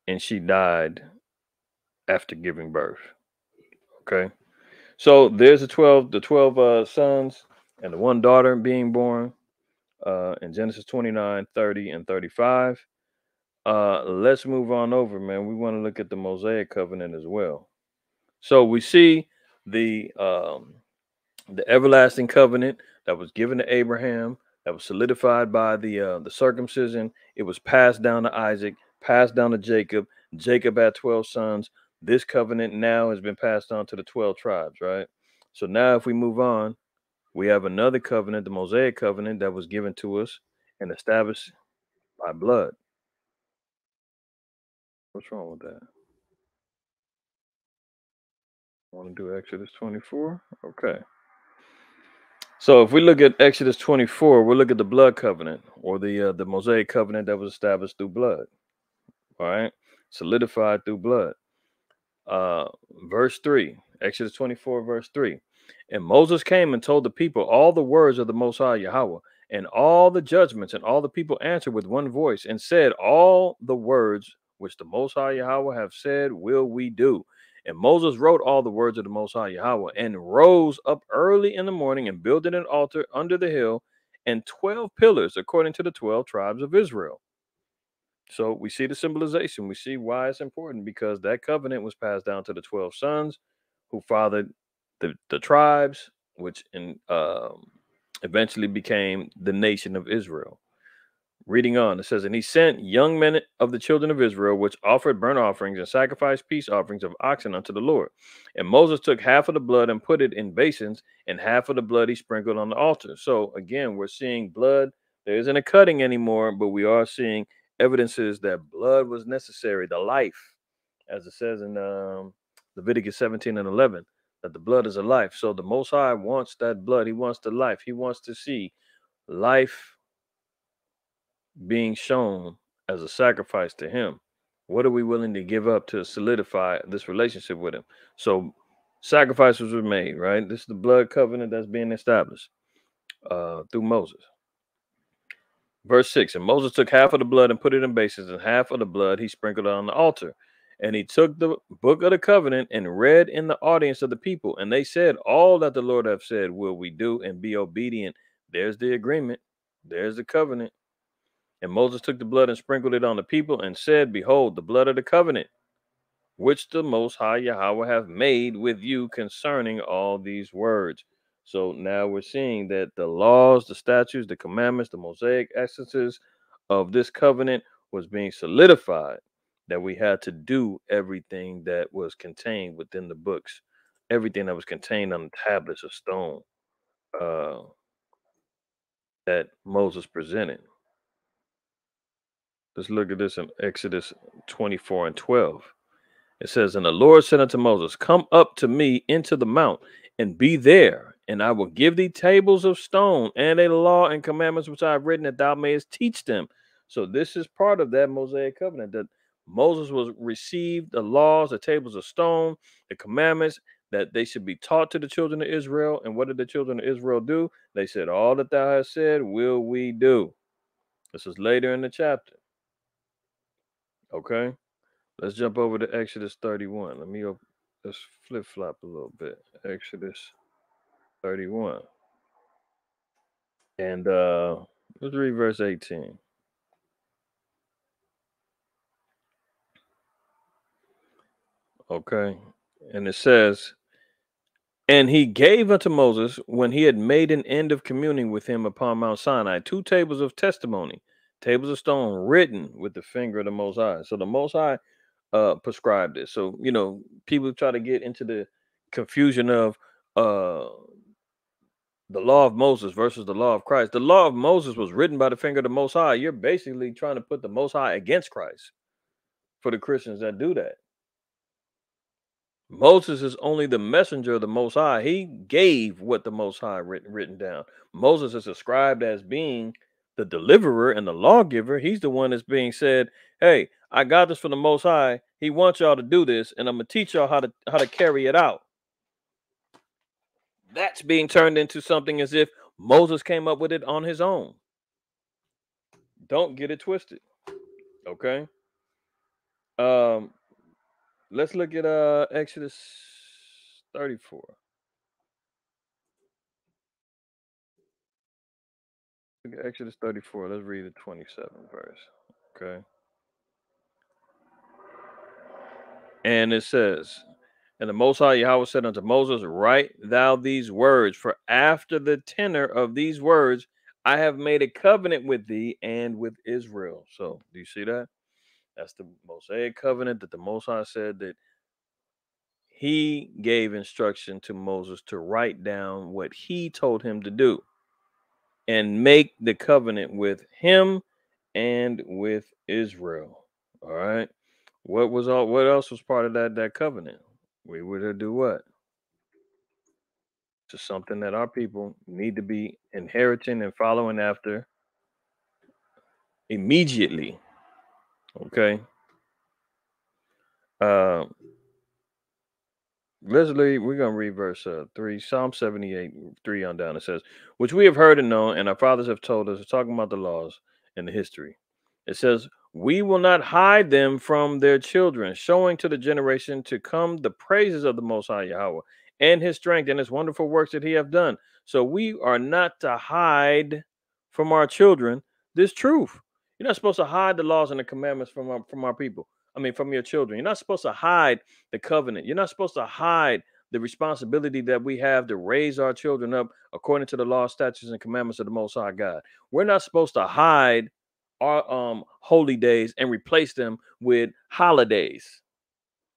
and she died after giving birth. Okay. So there's the 12 sons. and the one daughter being born in Genesis 29, 30, and 35. Let's move on over, man. We want to look at the Mosaic covenant as well. So we see the everlasting covenant that was given to Abraham, that was solidified by the circumcision. It was passed down to Isaac, passed down to Jacob. Jacob had 12 sons. This covenant now has been passed on to the 12 tribes, right? So now if we move on, we have another covenant, the Mosaic covenant, that was given to us and established by blood. What's wrong with that? Want to do Exodus 24? Okay. So if we look at Exodus 24, we'll look at the blood covenant or the Mosaic covenant that was established through blood. All right, solidified through blood. Uh, verse 3, Exodus 24, verse 3. And Moses came and told the people all the words of the Most High Yahweh and all the judgments, and all the people answered with one voice and said, all the words which the Most High Yahweh have said will we do. And Moses wrote all the words of the Most High Yahweh and rose up early in the morning and builded an altar under the hill and 12 pillars according to the 12 tribes of Israel. So we see the symbolization. We see why it's important, because that covenant was passed down to the 12 sons who fathered the tribes, which eventually became the nation of Israel. Reading on, it says, and he sent young men of the children of Israel, which offered burnt offerings and sacrificed peace offerings of oxen unto the Lord. And Moses took half of the blood and put it in basins, and half of the blood he sprinkled on the altar. So again, we're seeing blood. There isn't a cutting anymore, but we are seeing evidences that blood was necessary, the life, as it says in Leviticus 17 and 11, that the blood is a life. So the Most High wants that blood. He wants the life. He wants to see life being shown as a sacrifice to him. What are we willing to give up to solidify this relationship with him? So sacrifices were made, right? This is the blood covenant that's being established through Moses. Verse 6, and Moses took half of the blood and put it in basins, and half of the blood he sprinkled on the altar. And he took the book of the covenant and read in the audience of the people. And they said, all that the Lord have said will we do, and be obedient. There's the agreement. There's the covenant. And Moses took the blood and sprinkled it on the people and said, behold, the blood of the covenant, which the Most High Yahweh have made with you concerning all these words. So now we're seeing that the laws, the statutes, the commandments, the Mosaic essences of this covenant was being solidified, that we had to do everything that was contained within the books, everything that was contained on the tablets of stone uh, that Moses presented. Let's look at this in Exodus 24 and 12. It says, and the Lord said unto Moses, come up to me into the mount and be there, and I will give thee tables of stone and a law and commandments which I have written, that thou mayest teach them. So this is part of that Mosaic covenant, that Moses was received the laws, the tables of stone, the commandments, that they should be taught to the children of Israel. And what did the children of Israel do? They said, all that thou hast said will we do. This is later in the chapter. Okay. Let's jump over to Exodus 31. Let's flip flop a little bit. Exodus 31. And let's read verse 18. Okay. And it says, and he gave unto Moses, when he had made an end of communing with him upon Mount Sinai, 2 tables of testimony, tables of stone written with the finger of the Most High. So the Most High prescribed this. So, people try to get into the confusion of uh the law of Moses versus the law of Christ. The law of Moses was written by the finger of the Most High. You're basically trying to put the Most High against Christ for the Christians that do that. Moses is only the messenger of the Most High. He gave what the Most High written down. Moses is described as being the deliverer and the lawgiver. He's the one that's being said, hey, I got this from the Most High. He wants y'all to do this, and I'm going to teach y'all how to carry it out. That's being turned into something as if Moses came up with it on his own. Don't get it twisted. Okay. Um, let's look at Exodus 34. Exodus 34. Let's read the 27th verse. Okay. And it says, and the Most High Yahweh said unto Moses, write thou these words, for after the tenor of these words, I have made a covenant with thee and with Israel. So, do you see that? That's the Mosaic covenant that the Most High said that he gave instruction to Moses to write down what he told him to do and make the covenant with him and with Israel. All right. What else was part of that covenant? We were to do what? To something that our people need to be inheriting and following after immediately. Okay. Uh, Leslie, we're going to read verse 3, Psalm 78, 3 on down. It says, which we have heard and known, and our fathers have told us, talking about the laws and the history. It says, we will not hide them from their children, showing to the generation to come the praises of the Most High Yahweh and his strength and his wonderful works that he have done. So we are not to hide from our children this truth. You're not supposed to hide the laws and the commandments from our people. I mean, from your children. You're not supposed to hide the covenant. You're not supposed to hide the responsibility that we have to raise our children up according to the law, statutes, and commandments of the Most High God. We're not supposed to hide our holy days and replace them with holidays.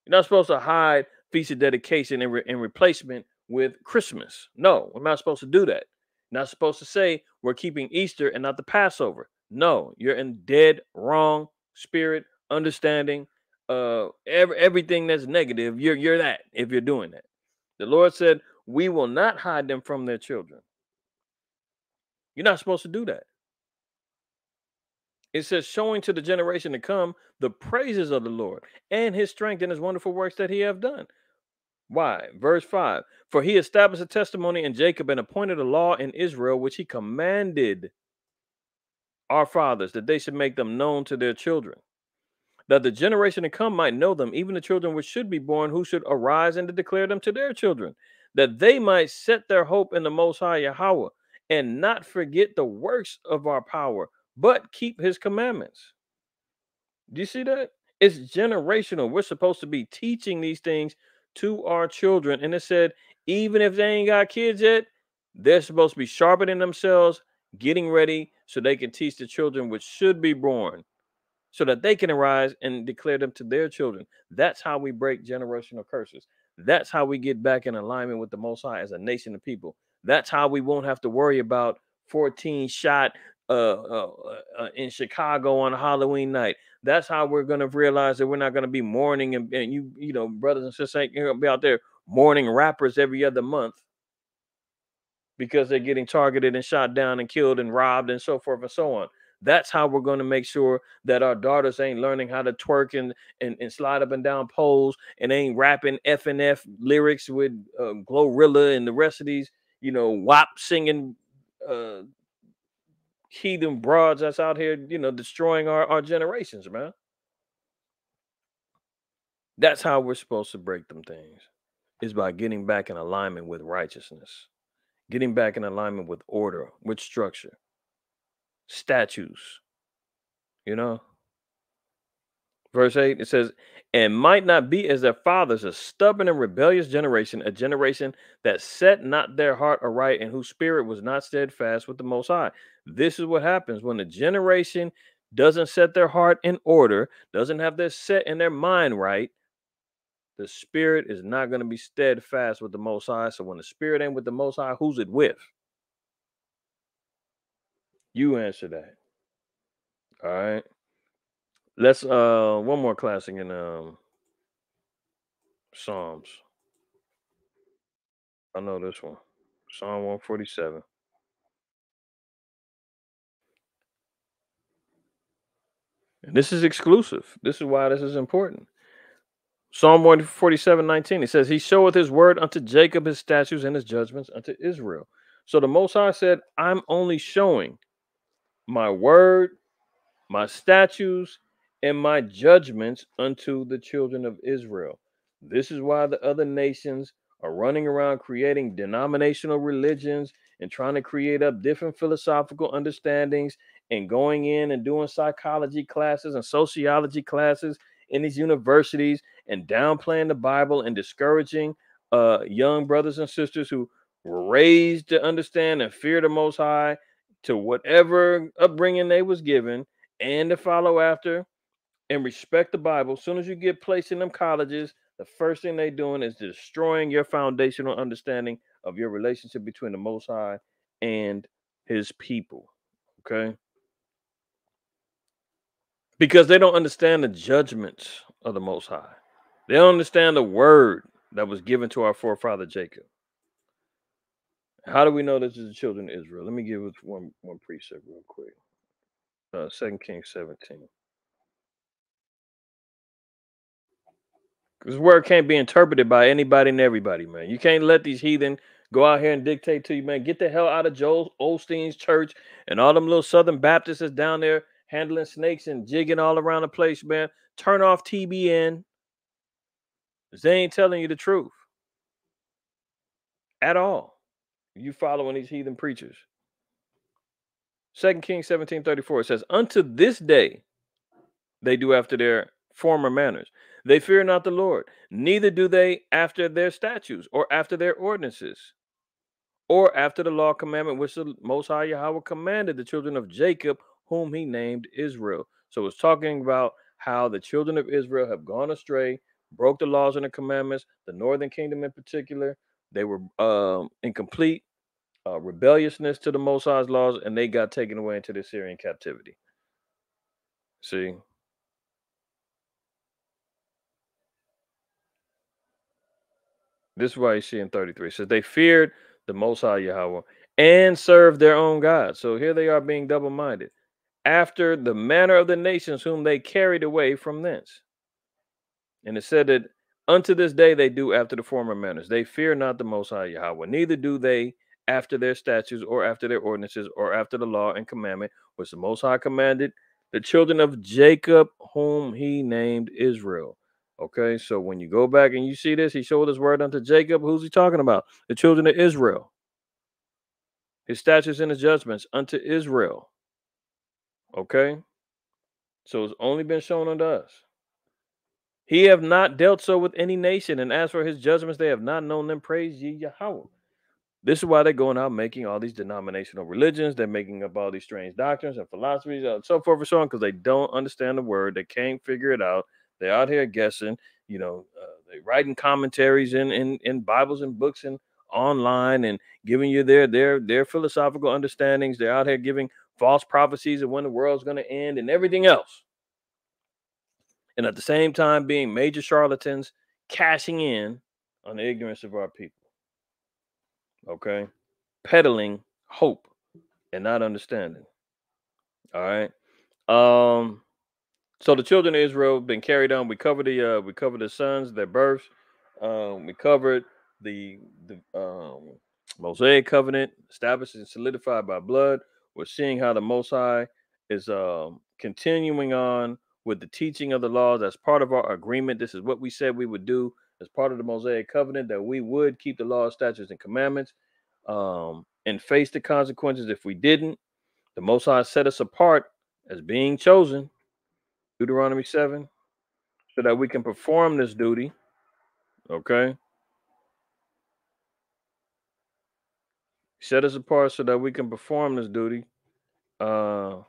You're not supposed to hide feast of dedication and replacement with Christmas. No, we're not supposed to do that. You're not supposed to say we're keeping Easter and not the Passover. No, you're in dead wrong spirit, understanding. Everything that's negative, you're that if you're doing that. The Lord said, "We will not hide them from their children." You're not supposed to do that. It says, showing to the generation to come the praises of the Lord and his strength and his wonderful works that he have done. Why? Verse 5. For he established a testimony in Jacob and appointed a law in Israel, which he commanded our fathers that they should make them known to their children, that the generation to come might know them, even the children which should be born, who should arise and to declare them to their children, that they might set their hope in the Most High Yahweh and not forget the works of our power, but keep his commandments. Do you see that? It's generational. We're supposed to be teaching these things to our children. And it said, even if they ain't got kids yet, they're supposed to be sharpening themselves, getting ready so they can teach the children which should be born, so that they can arise and declare them to their children. That's how we break generational curses. That's how we get back in alignment with the Most High as a nation of people. That's how we won't have to worry about 14 shot in Chicago on Halloween night. That's how we're going to realize that we're not going to be mourning and you know, brothers and sisters ain't going to be out there mourning rappers every other month because they're getting targeted and shot down and killed and robbed and so forth and so on. That's how we're going to make sure that our daughters ain't learning how to twerk and slide up and down poles and ain't rapping F and F lyrics with Glorilla and the rest of these, you know, WAP singing uh, heathen broads that's out here, you know, destroying our generations, man. That's how we're supposed to break them things, is by getting back in alignment with righteousness, getting back in alignment with order, with structure, statues, you know. Verse 8, it says, and might not be as their fathers, a stubborn and rebellious generation, a generation that set not their heart aright and whose spirit was not steadfast with the Most High. This is what happens when a generation doesn't set their heart in order, doesn't have their set in their mind right. The spirit is not going to be steadfast with the Most High. So when the spirit ain't with the Most High, who's it with? You answer that. All right. Let's one more classic in Psalms. I know this one. Psalm 147. And this is exclusive. This is why this is important. Psalm 147:19. It says, he showeth his word unto Jacob, his statutes and his judgments unto Israel. So the Most High said, I'm only showing my word, my statutes, and my judgments unto the children of Israel. This is why the other nations are running around creating denominational religions and trying to create up different philosophical understandings and going in and doing psychology classes and sociology classes in these universities and downplaying the Bible and discouraging young brothers and sisters who were raised to understand and fear the Most High to whatever upbringing they was given and to follow after and respect the Bible. As soon as you get placed in them colleges, the first thing they doing is destroying your foundational understanding of your relationship between the Most High and His people. Okay, because they don't understand the judgments of the Most High. They don't understand the word that was given to our forefather Jacob. How do we know this is the children of Israel? Let me give us one precept real quick. 2 Kings 17. This word can't be interpreted by anybody and everybody, man. You can't let these heathen go out here and dictate to you, man. Get the hell out of Joel Osteen's church and all them little Southern Baptists that's down there handling snakes and jigging all around the place, man. Turn off TBN. 'Cause they ain't telling you the truth at all. You following these heathen preachers. 2 Kings 17:34 says, unto this day they do after their former manners. They fear not the Lord, neither do they after their statutes or after their ordinances, or after the law commandment which the Most High Yahweh commanded the children of Jacob, whom he named Israel. So it's talking about how the children of Israel have gone astray, broke the laws and the commandments, the northern kingdom in particular. They were in complete rebelliousness to the Most High's laws, and they got taken away into the Syrian captivity. See? This is why you see in 33. It says they feared the Most High Yahweh and served their own God. So here they are being double-minded. After the manner of the nations whom they carried away from thence. And it said that unto this day they do after the former manners. They fear not the Most High Yahweh, neither do they after their statutes or after their ordinances or after the law and commandment which the Most High commanded the children of Jacob, whom he named Israel. Okay, so when you go back and you see this, he showed his word unto Jacob. Who's he talking about? The children of Israel. His statutes and his judgments unto Israel. Okay, so it's only been shown unto us. He have not dealt so with any nation, and as for his judgments, they have not known them. Praise ye Yahweh. This is why they're going out making all these denominational religions. They're making up all these strange doctrines and philosophies, and so forth and so on, because they don't understand the word. They can't figure it out. They're out here guessing. They writing commentaries in Bibles and books and online and giving you their philosophical understandings. They're out here giving false prophecies of when the world's going to end and everything else. And at the same time being major charlatans cashing in on the ignorance of our people. Okay, peddling hope and not understanding. All right. So the children of Israel been carried on. We covered the sons, their births. We covered the Mosaic covenant established and solidified by blood. We're seeing how the Most High is continuing on with the teaching of the laws as part of our agreement. This is what we said we would do as part of the Mosaic covenant, that we would keep the law, statutes, and commandments, and face the consequences if we didn't. The Most High set us apart as being chosen, Deuteronomy 7, so that we can perform this duty. Okay. Set us apart so that we can perform this duty. Let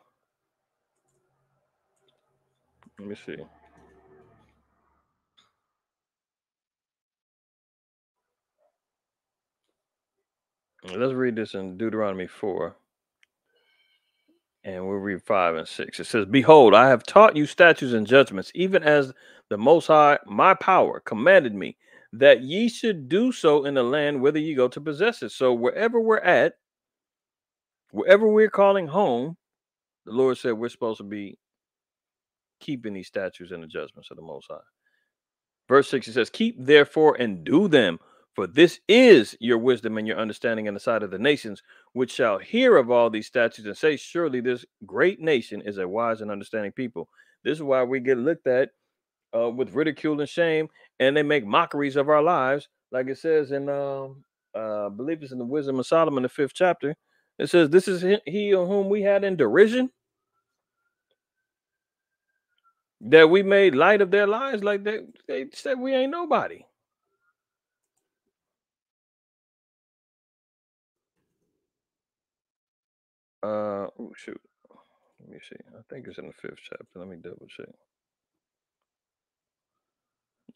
me see. Let's read this in Deuteronomy 4. And we'll read 5 and 6. It says, behold, I have taught you statutes and judgments, even as the Most High, my power, commanded me, that ye should do so in the land whither ye go to possess it. So wherever we're at, wherever we're calling home, the Lord said we're supposed to be keeping these statutes and the judgments of the Most High. Verse 6, it says, keep therefore and do them, for this is your wisdom and your understanding in the sight of the nations, which shall hear of all these statutes and say, surely this great nation is a wise and understanding people. This is why we get looked at with ridicule and shame, and they make mockeries of our lives, like it says in I believe it's in the Wisdom of Solomon, the 5th chapter. It says, "This is he on whom we had in derision, that we made light of their lives, like they said we ain't nobody." Oh shoot. Let me see. I think it's in the 5th chapter. Let me double check.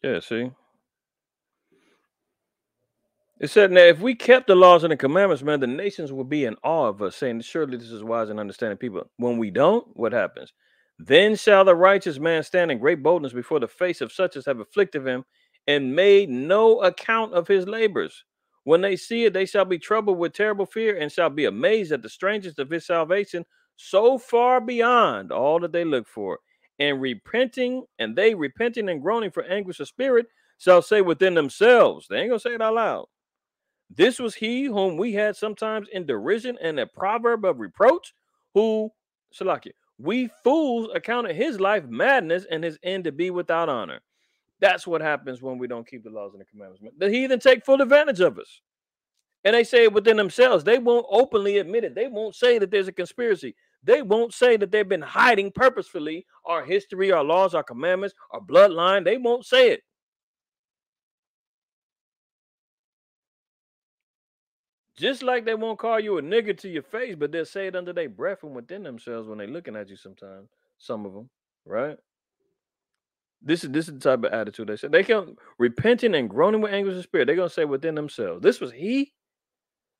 Yeah, see. It said, "Now, if we kept the laws and the commandments, man, the nations would be in awe of us, saying, surely this is wise and understanding people." When we don't, what happens? "Then shall the righteous man stand in great boldness before the face of such as have afflicted him and made no account of his labors. When they see it, they shall be troubled with terrible fear and shall be amazed at the strangeness of his salvation, so far beyond all that they look for. And they repenting and groaning for anguish of spirit shall say within themselves," they ain't gonna say it out loud, "This was he whom we had sometimes in derision and a proverb of reproach, who, Salakia, we fools accounted his life madness and his end to be without honor." That's what happens when we don't keep the laws and the commandments. The heathen take full advantage of us. And they say it within themselves. They won't openly admit it. They won't say that there's a conspiracy. They won't say that they've been hiding purposefully our history, our laws, our commandments, our bloodline. They won't say it. Just like they won't call you a nigger to your face, but they'll say it under their breath from within themselves when they're looking at you sometimes. Some of them, right? This is the type of attitude they say. They come repenting and groaning with anguish of spirit. They're gonna say within themselves, "This was he?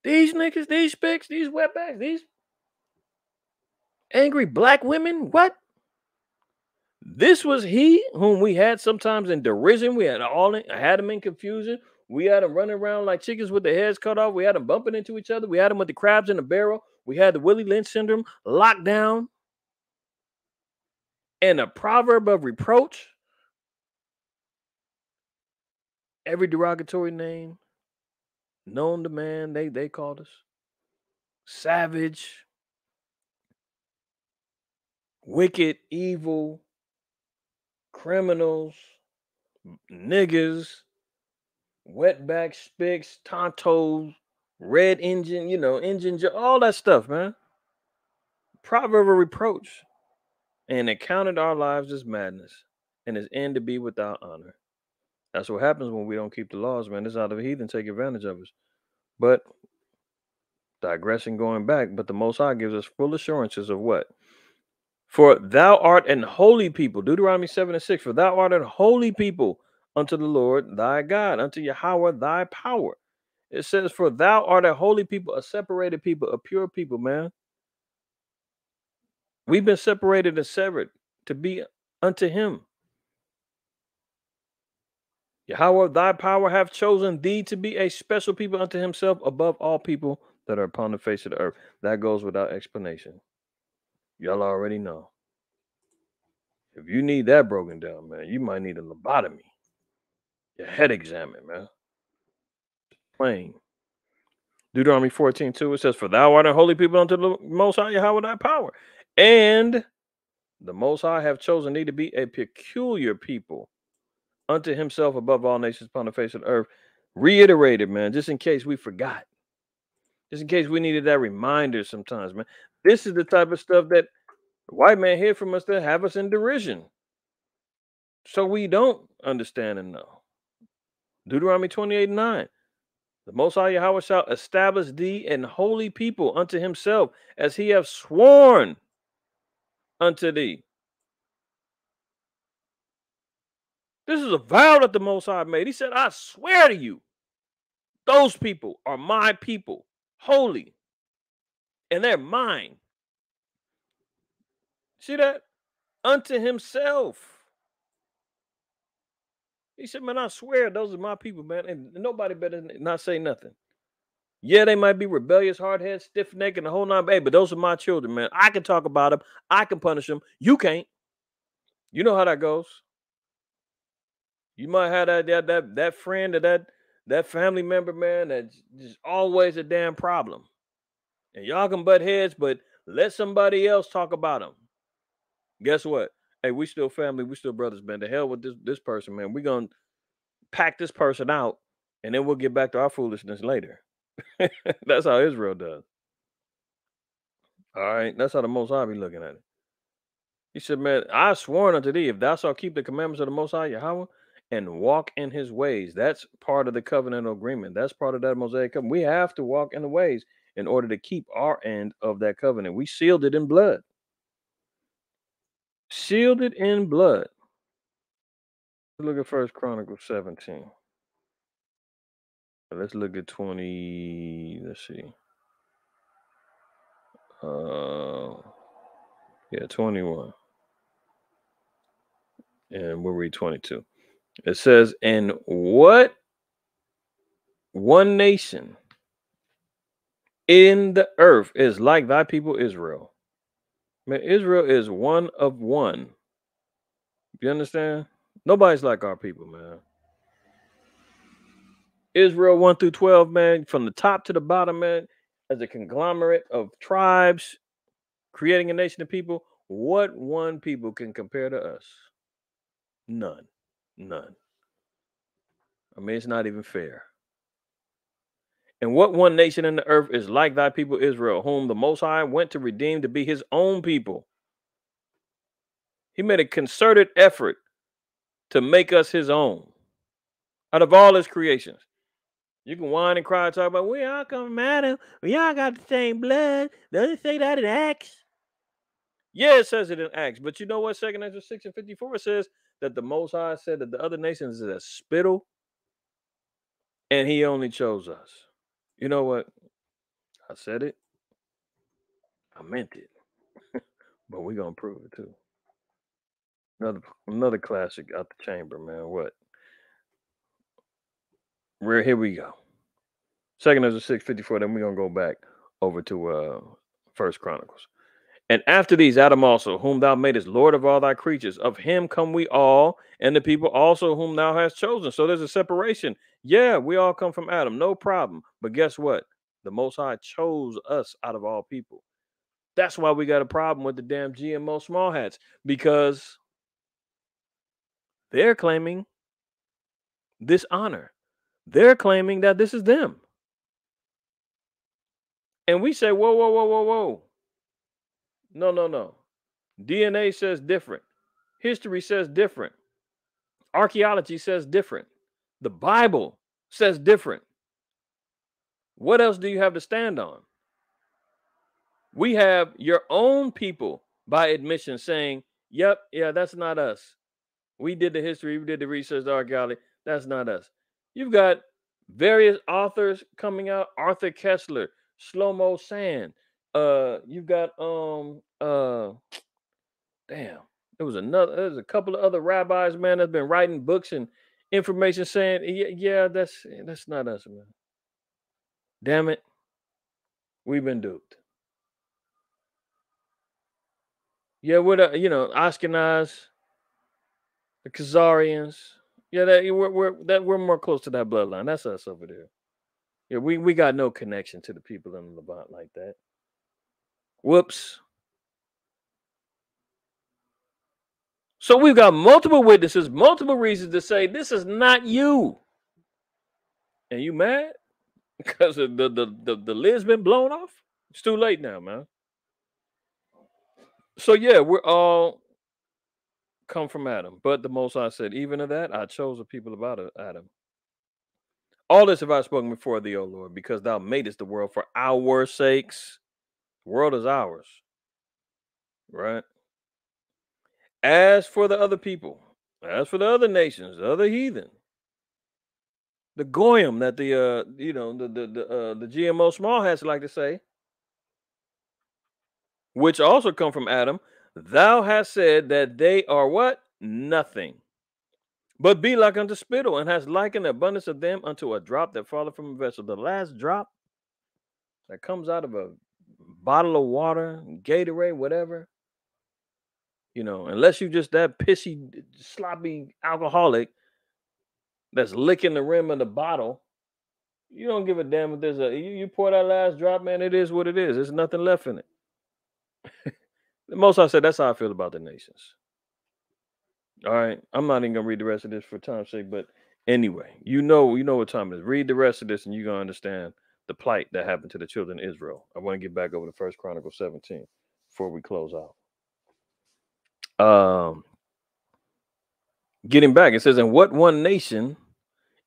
These niggas, these spicks, these wetbacks, these angry black women? What? This was he whom we had sometimes in derision. We had him in confusion. We had them running around like chickens with their heads cut off. We had them bumping into each other. We had them with the crabs in the barrel. We had the Willie Lynch syndrome locked down. And a proverb of reproach, every derogatory name known to man, they called us. Savage, wicked, evil, criminals, niggas, wetback, spicks, tontos, red engine, all that stuff, man. Proverb of reproach. And it counted our lives as madness and his end to be without honor. That's what happens when we don't keep the laws, man. This is how the heathen take advantage of us. But digressing, going back, but the Most High gives us full assurances of what? "For thou art an holy people," Deuteronomy 7 and 6. "For thou art an holy people unto the Lord thy God, unto Yahweh thy power." It says, "For thou art a holy people," a separated people, a pure people, man. We've been separated and severed to be unto him. Yahweh thy power hath chosen thee to be a special people unto himself above all people that are upon the face of the earth. That goes without explanation. Y'all already know. If you need that broken down, man, you might need a lobotomy. Your head examined, man. Plain. Deuteronomy 14:2, it says, "For thou art a holy people unto the Most High Yahweh thy power. And the Most High have chosen thee to be a peculiar people unto himself above all nations upon the face of the earth." Reiterated, man, just in case we forgot. Just in case we needed that reminder sometimes, man. This is the type of stuff that the white man hear from us that have us in derision. So we don't understand and know. Deuteronomy 28:9. "The Most High Yahweh shall establish thee an holy people unto himself, as he hath sworn unto thee." This is a vow that the Most High made. He said, "I swear to you, those people are my people, holy, and they're mine." See that? Unto himself. He said, "Man, I swear those are my people, man, and nobody better not say nothing." Yeah, they might be rebellious, hard-headed, stiff-necked, and the whole nine, but those are my children, man. I can talk about them. I can punish them. You can't. You know how that goes. You might have that friend or that family member, man, that's just always a damn problem. And y'all can butt heads, but let somebody else talk about them. Guess what? Hey, we still family. We still brothers, man. The hell with this person, man. We gonna pack this person out and then we'll get back to our foolishness later. That's how Israel does. All right, that's how the Most High be looking at it. He said, "Man, I sworn unto thee, if thou shalt keep the commandments of the Most High Yahweh and walk in His ways." That's part of the covenant agreement. That's part of that Mosaic covenant. We have to walk in the ways in order to keep our end of that covenant. We sealed it in blood. Sealed it in blood. Look at First Chronicles 17. Let's look at 20. Let's see. Yeah, 21. And we'll read 22. It says, "And what one nation in the earth is like thy people Israel?" Man, Israel is one of one. You understand? Nobody's like our people, man. Israel 1 through 12, man, from the top to the bottom, man, as a conglomerate of tribes creating a nation of people. What one people can compare to us? None. None. I mean, it's not even fair. "And what one nation in the earth is like thy people Israel, whom the Most High went to redeem to be His own people?" He made a concerted effort to make us His own out of all His creations. You can whine and cry and talk about, we all come from Adam. We all got the same blood. Doesn't it say that in Acts? Yeah, it says it in Acts. But you know what? 2 Ezra 6 and 54 says that the Most High said that the other nations is a spittle, and He only chose us. You know what? I said it. I meant it. But we're going to prove it too. Another classic out the chamber, man. What? Here we go. 2 Ezra 6:54. Then we're gonna go back over to First Chronicles. "And after these, Adam also, whom thou madest Lord of all thy creatures, of him come we all, and the people also whom thou hast chosen." So there's a separation. Yeah, we all come from Adam, no problem. But guess what? The Most High chose us out of all people. That's why we got a problem with the damn GMO small hats, because they're claiming this honor. They're claiming that this is them. And we say, whoa, whoa, whoa, whoa, whoa. No, no, no. DNA says different. History says different. Archaeology says different. The Bible says different. What else do you have to stand on? We have your own people by admission saying, yep, yeah, that's not us. We did the history, we did the research, the archaeology. That's not us. You've got various authors coming out: Arthur Kessler, Shlomo Sand. You've got damn, there's a couple of other rabbis, man, that's been writing books and information saying, yeah, that's not us, man. Damn it, we've been duped. Yeah, we're the, Ashkenaz, the Khazarians. Yeah, we're more close to that bloodline. That's us over there. Yeah, we got no connection to the people in the Levant like that. Whoops. So we've got multiple witnesses, multiple reasons to say this is not you. And you mad because the lid's been blown off? It's too late now, man. So yeah, we're all come from Adam. But the Most High said, even of that, I chose the people about Adam. "All this have I spoken before thee, O Lord, because thou madest the world for our sakes." The world is ours, right? "As for the other people, as for the other nations, the other heathen, the goyim that the GMO small hats like to say, which also come from Adam, thou hast said that they are" what? "Nothing, but be like unto spittle, and hast likened the abundance of them unto a drop that falleth from a vessel." The last drop that comes out of a bottle of water, Gatorade, whatever, unless you just that pissy, sloppy alcoholic that's licking the rim of the bottle, you don't give a damn if there's you pour that last drop, man. It is what it is. There's nothing left in it. The Most I said, that's how I feel about the nations. All right, I'm not even gonna read the rest of this for time's sake, but Anyway, you know what time it is. Read the rest of this, and you're gonna understand the plight that happened to the children of Israel. I want to get back over to First Chronicles 17 before we close out. Um, Getting back, it says, "And what one nation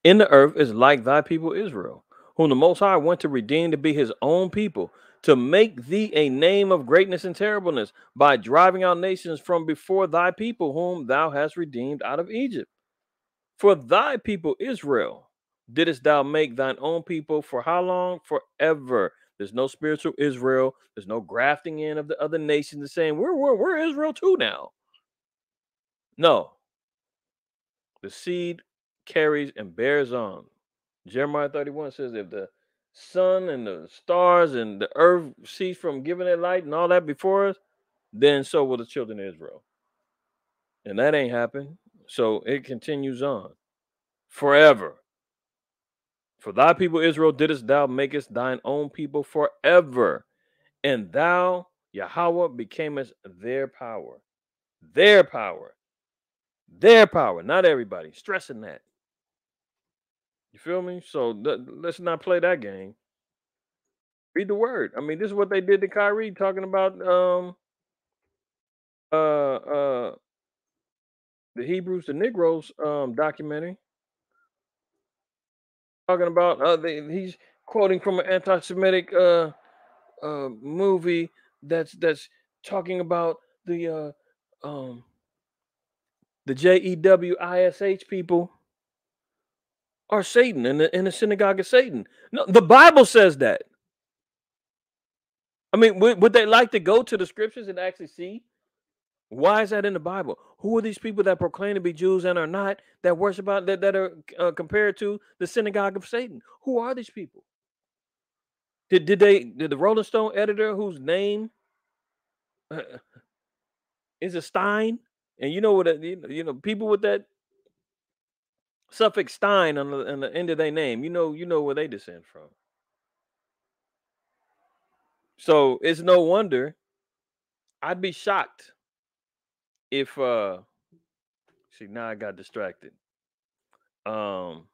in the earth is like thy people Israel, whom the Most High went to redeem to be his own people, to make thee a name of greatness and terribleness, by driving out nations from before thy people, whom thou hast redeemed out of Egypt. For thy people Israel didst thou make thine own people for how long? Forever." There's no spiritual Israel. There's no grafting in of the other nations and saying we're Israel too now. No, the seed carries and bears on. Jeremiah 31 says, if the sun and the stars and the earth cease from giving their light and all that before us, then so will the children of Israel. And that ain't happened. So it continues on forever. For thy people Israel didst thou makest thine own people forever. And thou, Yahweh, becamest their power. Their power. Their power. Not everybody. Stressing that. You feel me? So let's not play that game. Read the word. I mean, this is what they did to Kyrie, talking about uh the Hebrews, the Negroes documentary, talking about he's quoting from an anti-Semitic movie that's talking about um the JEWISH people are Satan in the synagogue of Satan. No, the Bible says that. I mean, would they like to go to the scriptures and actually see? Why is that in the Bible? Who are these people that proclaim to be Jews and are not, that worship out that are compared to the synagogue of Satan? Who are these people? Did the Rolling Stone editor whose name uh, is a Stein, and you know what people with that suffix Stein on the end of their name, you know where they descend from. So it's no wonder I'd be shocked if see, now I got distracted. Um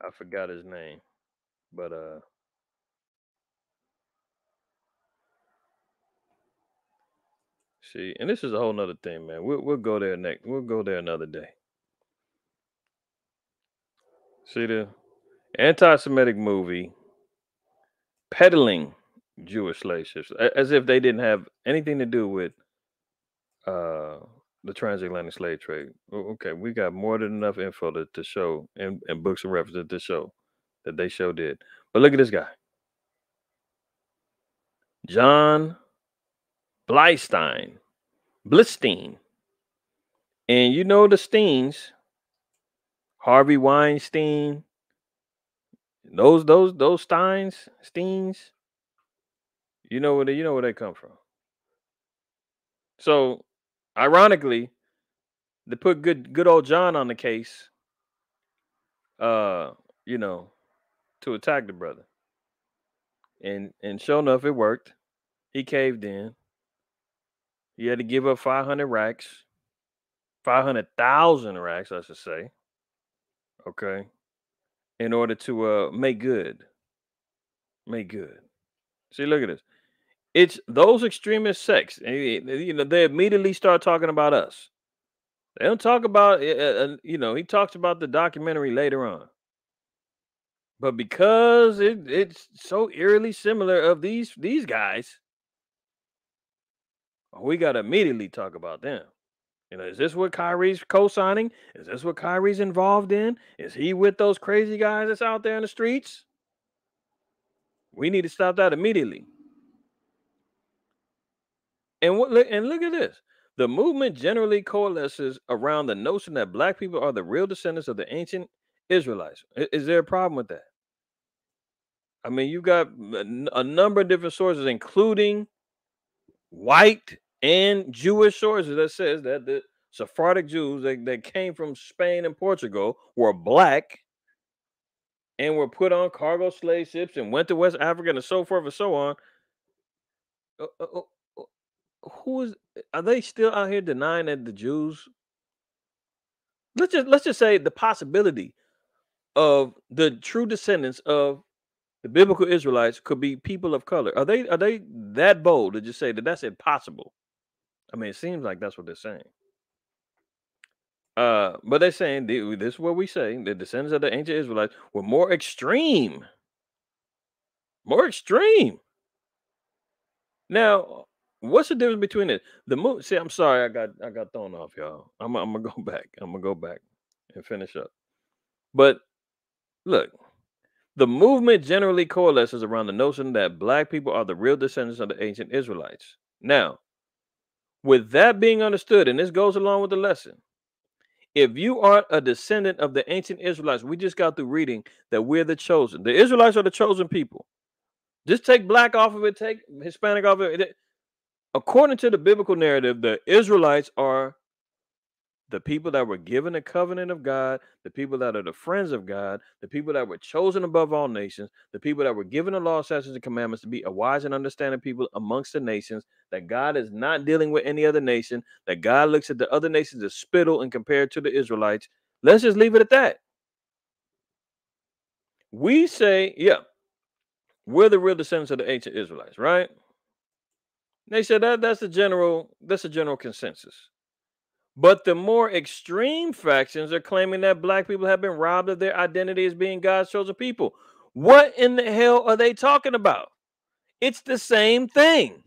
I forgot his name, but see, and this is a whole nother thing, man. We'll go there next. We'll go there another day. See the anti-Semitic movie peddling Jewish slave ships as if they didn't have anything to do with uh the transatlantic slave trade. Okay, we got more than enough info to show and books and references to show that they show did. But look at this guy, John Blystein, Blistein, and you know the Steens, Harvey Weinstein, those Steens. You know where they come from. So, ironically, they put good old John on the case, uh, you know, to attack the brother. And sure enough, it worked. He caved in. He had to give up 500 racks, 500,000 racks, I should say. Okay, in order to make good, make good. See, look at this. It's those extremist sects. They immediately start talking about us. They don't talk about, he talks about the documentary later on. But because it's so eerily similar of these guys, we got to immediately talk about them. Is this what Kyrie's co-signing? Is this what Kyrie's involved in? Is he with those crazy guys that's out there in the streets? We need to stop that immediately. And look at this. The movement generally coalesces around the notion that black people are the real descendants of the ancient Israelites. Is there a problem with that? I mean, you got a number of different sources, including white and Jewish sources, that says that the Sephardic Jews that came from Spain and Portugal were black and were put on cargo slave ships and went to West Africa and so forth and so on. Uh, uh, uh, uh, who is? Are they still out here denying that the Jews? Let's just say the possibility of the true descendants of the biblical Israelites could be people of color. Are they that bold to just say that that's impossible? I mean, it seems like that's what they're saying. But they're saying this is what we say: the descendants of the ancient Israelites were more extreme, more extreme. Now, what's the difference between it? The move. See, I'm sorry, I got thrown off, y'all. I'm gonna go back. I'm gonna go back and finish up. But look, the movement generally coalesces around the notion that black people are the real descendants of the ancient Israelites. Now, with that being understood, and this goes along with the lesson, if you are a descendant of the ancient Israelites, we just got through reading that we're the chosen. The Israelites are the chosen people. Just take black off of it, take Hispanic off of it. According to the biblical narrative, the Israelites are the people that were given the covenant of God, the people that are the friends of God, the people that were chosen above all nations, the people that were given the law, statutes, and commandments to be a wise and understanding people amongst the nations, that God is not dealing with any other nation, that God looks at the other nations as spittle and compared to the Israelites. Let's just leave it at that. We say, yeah, we're the real descendants of the ancient Israelites, right? They said that's a general consensus. But the more extreme factions are claiming that black people have been robbed of their identity as being God's chosen people. What in the hell are they talking about? It's the same thing.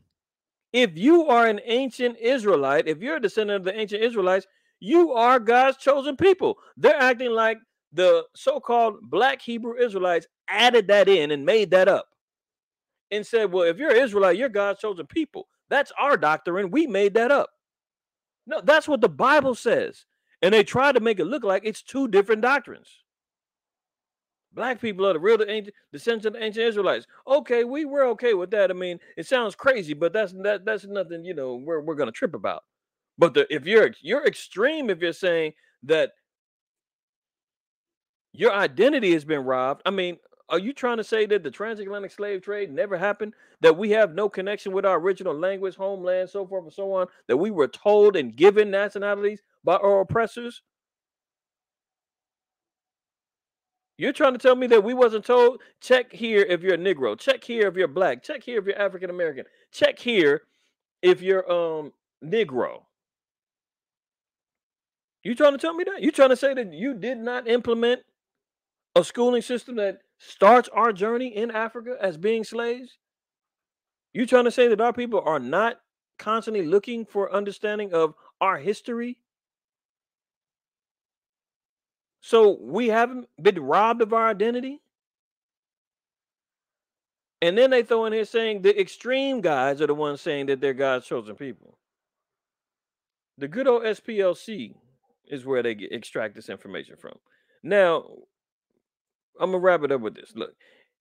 If you are an ancient Israelite, if you're a descendant of the ancient Israelites, you are God's chosen people. They're acting like the so-called black Hebrew Israelites added that in and made that up and said, well, if you're an Israelite, you're God's chosen people. That's our doctrine. We made that up. No, that's what the Bible says. And they try to make it look like it's two different doctrines. Black people are the real descendants of the ancient Israelites. Okay, we're okay with that. I mean, it sounds crazy, but that's nothing, we're gonna trip about. But if you're extreme if you're saying that your identity has been robbed. I mean, are you trying to say that the transatlantic slave trade never happened? That we have no connection with our original language, homeland, so forth and so on? That we were told and given nationalities by our oppressors? You're trying to tell me that we wasn't told? Check here if you're a Negro. Check here if you're black. Check here if you're African American. Check here if you're Negro. You trying to tell me that? You trying to say that you did not implement a schooling system that starts our journey in Africa as being slaves? You trying to say that our people are not constantly looking for understanding of our history? So we haven't been robbed of our identity? And then they throw in here saying the extreme guys are the ones saying that they're God's chosen people. The good old SPLC is where they extract this information from. Now, I'm going to wrap it up with this. Look,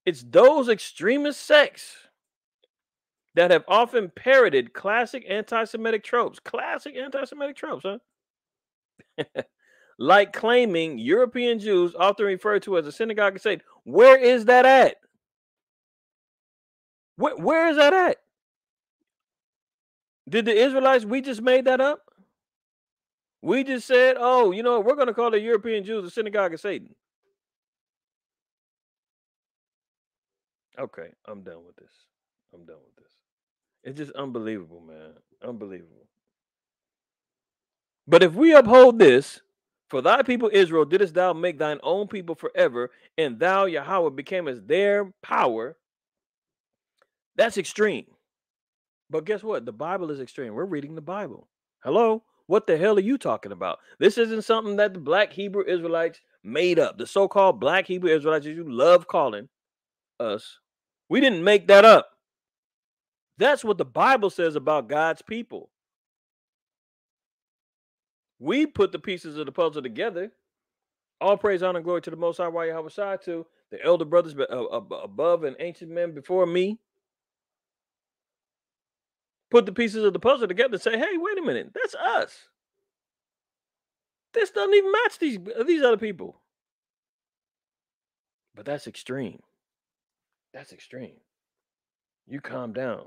it's those extremist sects that have often parroted classic anti-Semitic tropes. Classic anti-Semitic tropes, huh? Like claiming European Jews, often referred to as a synagogue of Satan. Where is that at? Where is that at? Did the Israelites, we just made that up? We just said, oh, we're going to call the European Jews a synagogue of Satan. Okay, I'm done with this. I'm done with this. It's just unbelievable, man. Unbelievable. But if we uphold this, for thy people Israel didst thou make thine own people forever, and thou, Yahweh, became as their power, that's extreme. But guess what? The Bible is extreme. We're reading the Bible. Hello? What the hell are you talking about? This isn't something that the black Hebrew Israelites made up. The so-called black Hebrew Israelites that you love calling us. We didn't make that up. That's what the Bible says about God's people. We put the pieces of the puzzle together. All praise, honor, and glory to the Most High, Yahweh, to the elder brothers above and ancient men before me. Put the pieces of the puzzle together and say, hey, wait a minute, that's us. This doesn't even match these other people. But that's extreme. That's extreme. You calm down.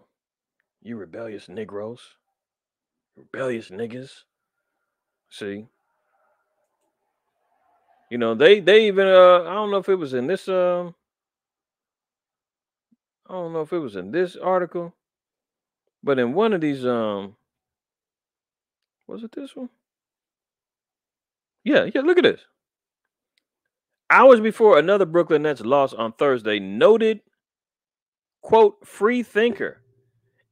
You rebellious Negroes, rebellious niggas. See, they even I don't know if it was in this I don't know if it was in this article, but in one of these was it this one? Yeah, look at this. Hours before another Brooklyn Nets loss on Thursday, noted quote free thinker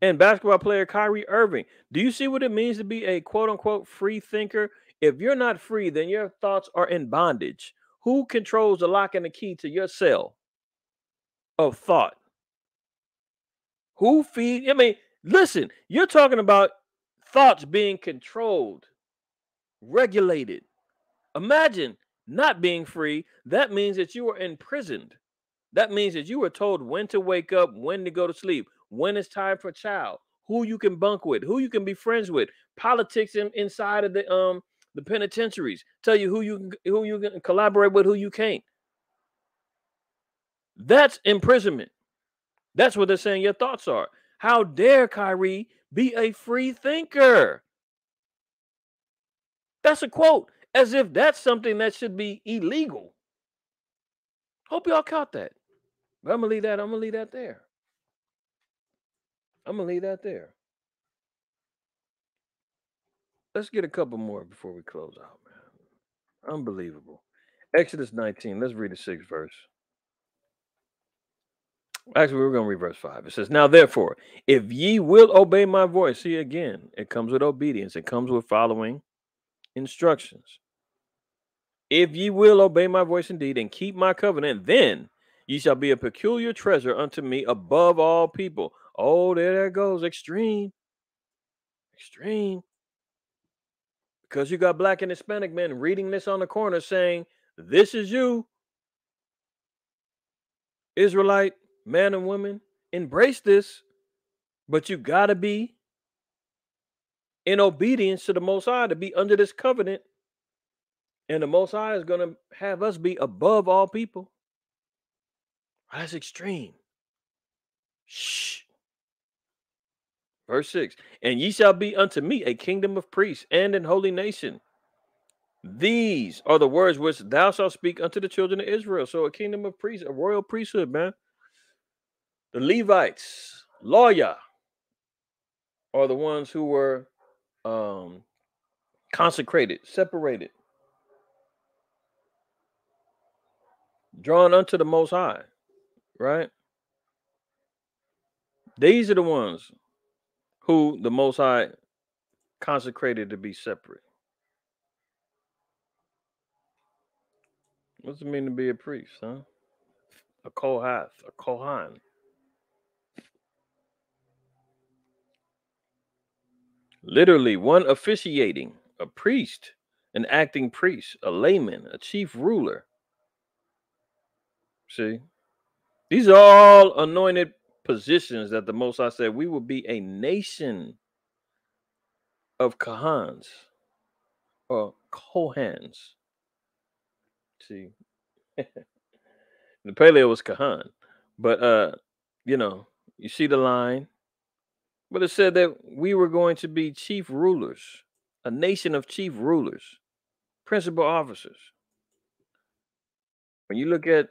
and basketball player Kyrie Irving. Do you see what it means to be a quote unquote free thinker? If you're not free, then your thoughts are in bondage. Who controls the lock and the key to your cell of thought? Who feed? I mean, listen, you're talking about thoughts being controlled, regulated. Imagine not being free. That means that you are imprisoned. That means that you were told when to wake up, when to go to sleep, when it's time for child, who you can bunk with, who you can be friends with, politics inside of the penitentiaries. Tell you who you can collaborate with, who you can't. That's imprisonment. That's what they're saying your thoughts are. How dare Kyrie be a free thinker? That's a quote, as if that's something that should be illegal. Hope y'all caught that. But I'm gonna leave that. I'm gonna leave that there. I'm gonna leave that there. Let's get a couple more before we close out, man. Unbelievable. Exodus 19. Let's read the sixth verse. Actually, we're going to read verse 5. It says, now therefore, if ye will obey my voice, see again, it comes with obedience, it comes with following instructions. If ye will obey my voice indeed and keep my covenant, then ye shall be a peculiar treasure unto me above all people. Oh, there it goes. Extreme. Extreme. Because you got black and Hispanic men reading this on the corner saying, this is you, Israelite man and woman. Embrace this, but you got to be in obedience to the Most High to be under this covenant. And the Most High is going to have us be above all people. That's extreme. Shh. Verse 6. And ye shall be unto me a kingdom of priests and an holy nation. These are the words which thou shalt speak unto the children of Israel. So a kingdom of priests, a royal priesthood, man. The Levites, lawyer, are the ones who were consecrated, separated, drawn unto the Most High, right? These are the ones who the Most High consecrated to be separate. What's it mean to be a priest, huh? A Kohath, a Kohan. Literally, one officiating, a priest, an acting priest, a layman, a chief ruler. See, these are all anointed positions that the Most High said we will be a nation of Kahans or Kohans. See, the paleo was Kahan, but you see the line. But it said that we were going to be chief rulers, a nation of chief rulers, principal officers. When you look at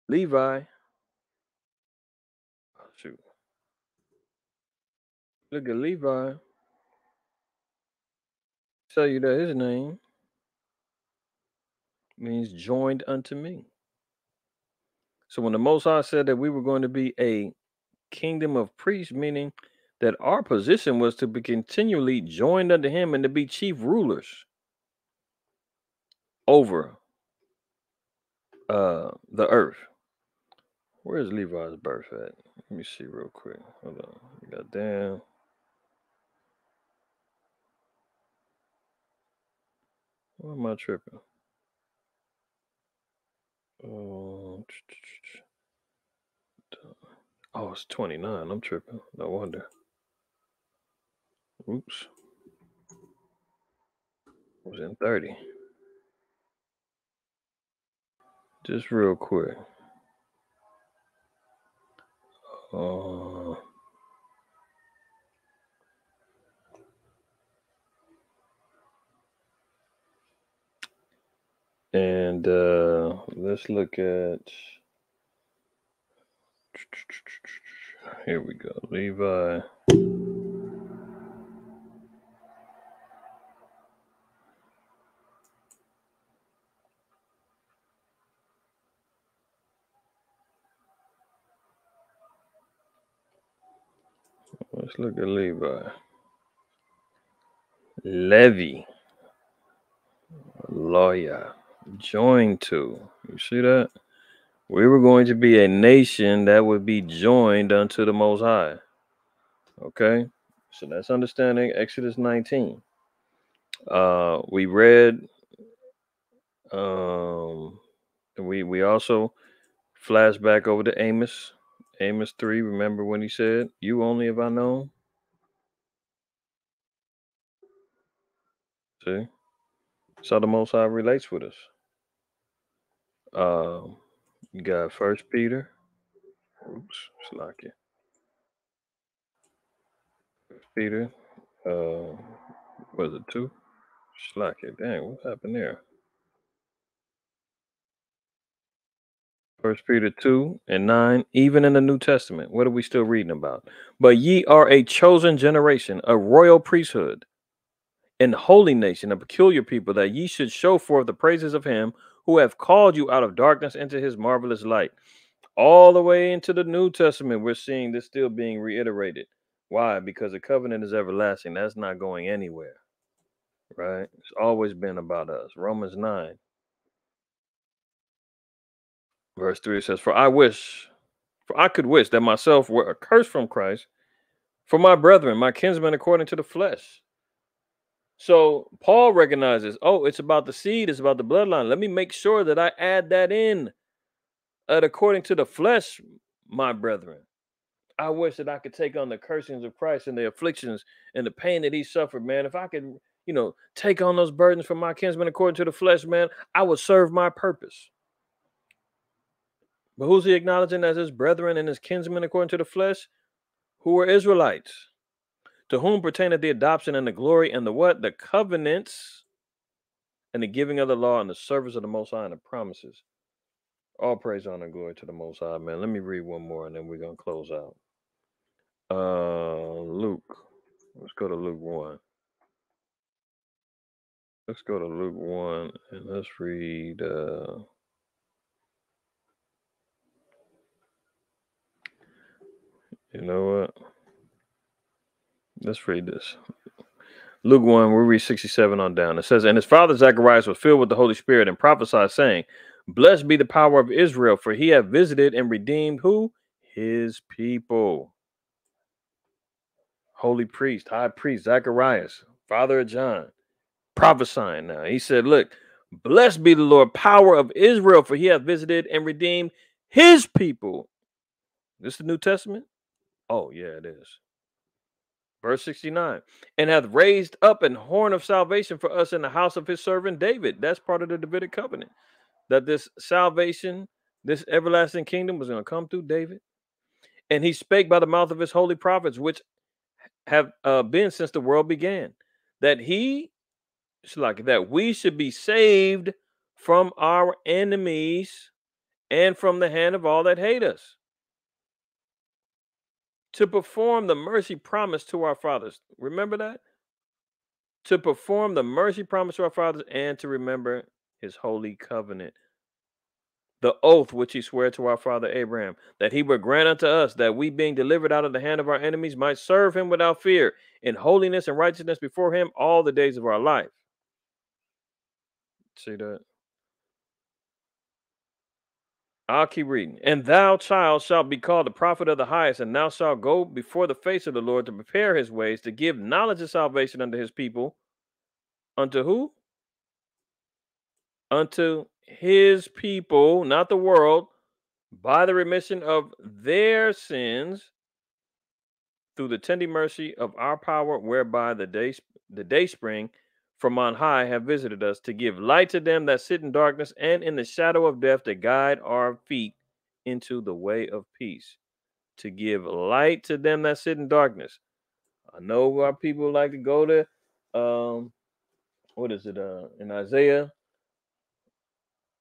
Levi, oh, shoot, look at Levi, tell you that his name means joined unto me. So when the Most High said that we were going to be a kingdom of priests, meaning that our position was to be continually joined unto him and to be chief rulers over the earth. Where's Levi's birth at? Let me see real quick. Hold on. Goddamn. Why am I tripping? Oh, it's 29. I'm tripping. No wonder. Oops. I was in 30. Just real quick. Uh, and let's look at. Here we go. Levi. Let's look at Levi. Levi. Lawyer. Joined to. You see that? We were going to be a nation that would be joined unto the Most High. Okay? So that's understanding Exodus 19. We read, we also flash back over to Amos 3. Remember when he said, "You only have I known"? See? So the Most High relates with us. You got First Peter. Oops, slack it. Peter. Was it 2? Slack it. Dang, what happened there? First Peter 2:9. Even in the New Testament, what are we still reading about? But ye are a chosen generation, a royal priesthood, and holy nation, a peculiar people, that ye should show forth the praises of him who have called you out of darkness into his marvelous light. All the way into the New Testament, we're seeing this still being reiterated. Why? Because the covenant is everlasting. That's not going anywhere, right? It's always been about us. Romans 9, verse 3 says, For I could wish that myself were accursed from Christ for my brethren, my kinsmen according to the flesh. So Paul recognizes, oh, it's about the seed, it's about the bloodline. Let me make sure that I add that in. According to the flesh, my brethren. I wish that I could take on the cursings of Christ and the afflictions and the pain that he suffered, man. If I could, take on those burdens from my kinsmen according to the flesh, man, I would serve my purpose. But who's he acknowledging as his brethren and his kinsmen according to the flesh? Who were Israelites, to whom pertaineth the adoption and the glory and the what? The covenants and the giving of the law and the service of the Most High and the promises. All praise, honor, and glory to the Most High, man. Let me read one more and then we're going to close out. Luke. Let's go to Luke 1. Let's go to Luke 1 and let's read. You know what? Let's read this. Luke 1, we read 67 on down. It says, And his father Zacharias was filled with the Holy Spirit and prophesied, saying, Blessed be the power of Israel, for he hath visited and redeemed who? His people. Holy priest, high priest, Zacharias, father of John, prophesying now. He said, Look, blessed be the Lord, power of Israel, for he hath visited and redeemed his people. This is the New Testament? Oh, yeah, it is. Verse 69, and hath raised up an horn of salvation for us in the house of his servant David. That's part of the Davidic covenant. That this salvation, this everlasting kingdom was going to come through David. And he spake by the mouth of his holy prophets, which have been since the world began, that that we should be saved from our enemies and from the hand of all that hate us, to perform the mercy promised to our fathers. Remember that? To perform the mercy promised to our fathers and to remember his holy covenant. The oath which he sware to our father Abraham, that he would grant unto us that we, being delivered out of the hand of our enemies, might serve him without fear, in holiness and righteousness before him all the days of our life. See that? I'll keep reading. And thou, child, shalt be called the prophet of the highest, and thou shalt go before the face of the Lord to prepare his ways, to give knowledge of salvation unto his people. Unto who? Unto his people, not the world, by the remission of their sins, through the tender mercy of our power, whereby the day spring from on high have visited us to give light to them that sit in darkness and in the shadow of death, to guide our feet into the way of peace. To give light to them that sit in darkness. I know our people like to go to what is it in Isaiah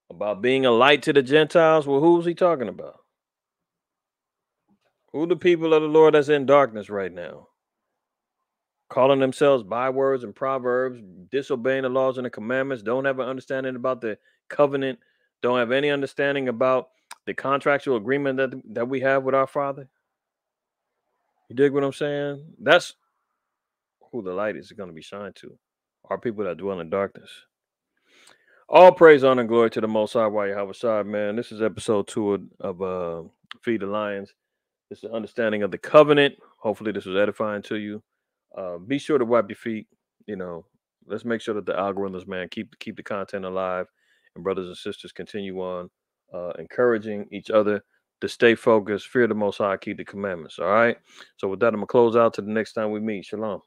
about being a light to the Gentiles. Well, who's he talking about? Who the people of the Lord that's in darkness right now? Calling themselves bywords and proverbs, disobeying the laws and the commandments, don't have an understanding about the covenant, don't have any understanding about the contractual agreement that we have with our Father. You dig what I'm saying? That's who the light is going to be shined to. Our people that dwell in darkness. All praise, honor, and glory to the Most High, Yahweh Shai, man. This is episode 2 of Feed the Lions. This is understanding of the covenant. Hopefully, this was edifying to you. Be sure to wipe your feet. You know, let's make sure that the algorithms, man, keep the content alive, and brothers and sisters continue on encouraging each other to stay focused, fear the Most High, keep the commandments. All right. So with that, I'm gonna close out to the next time we meet. Shalom.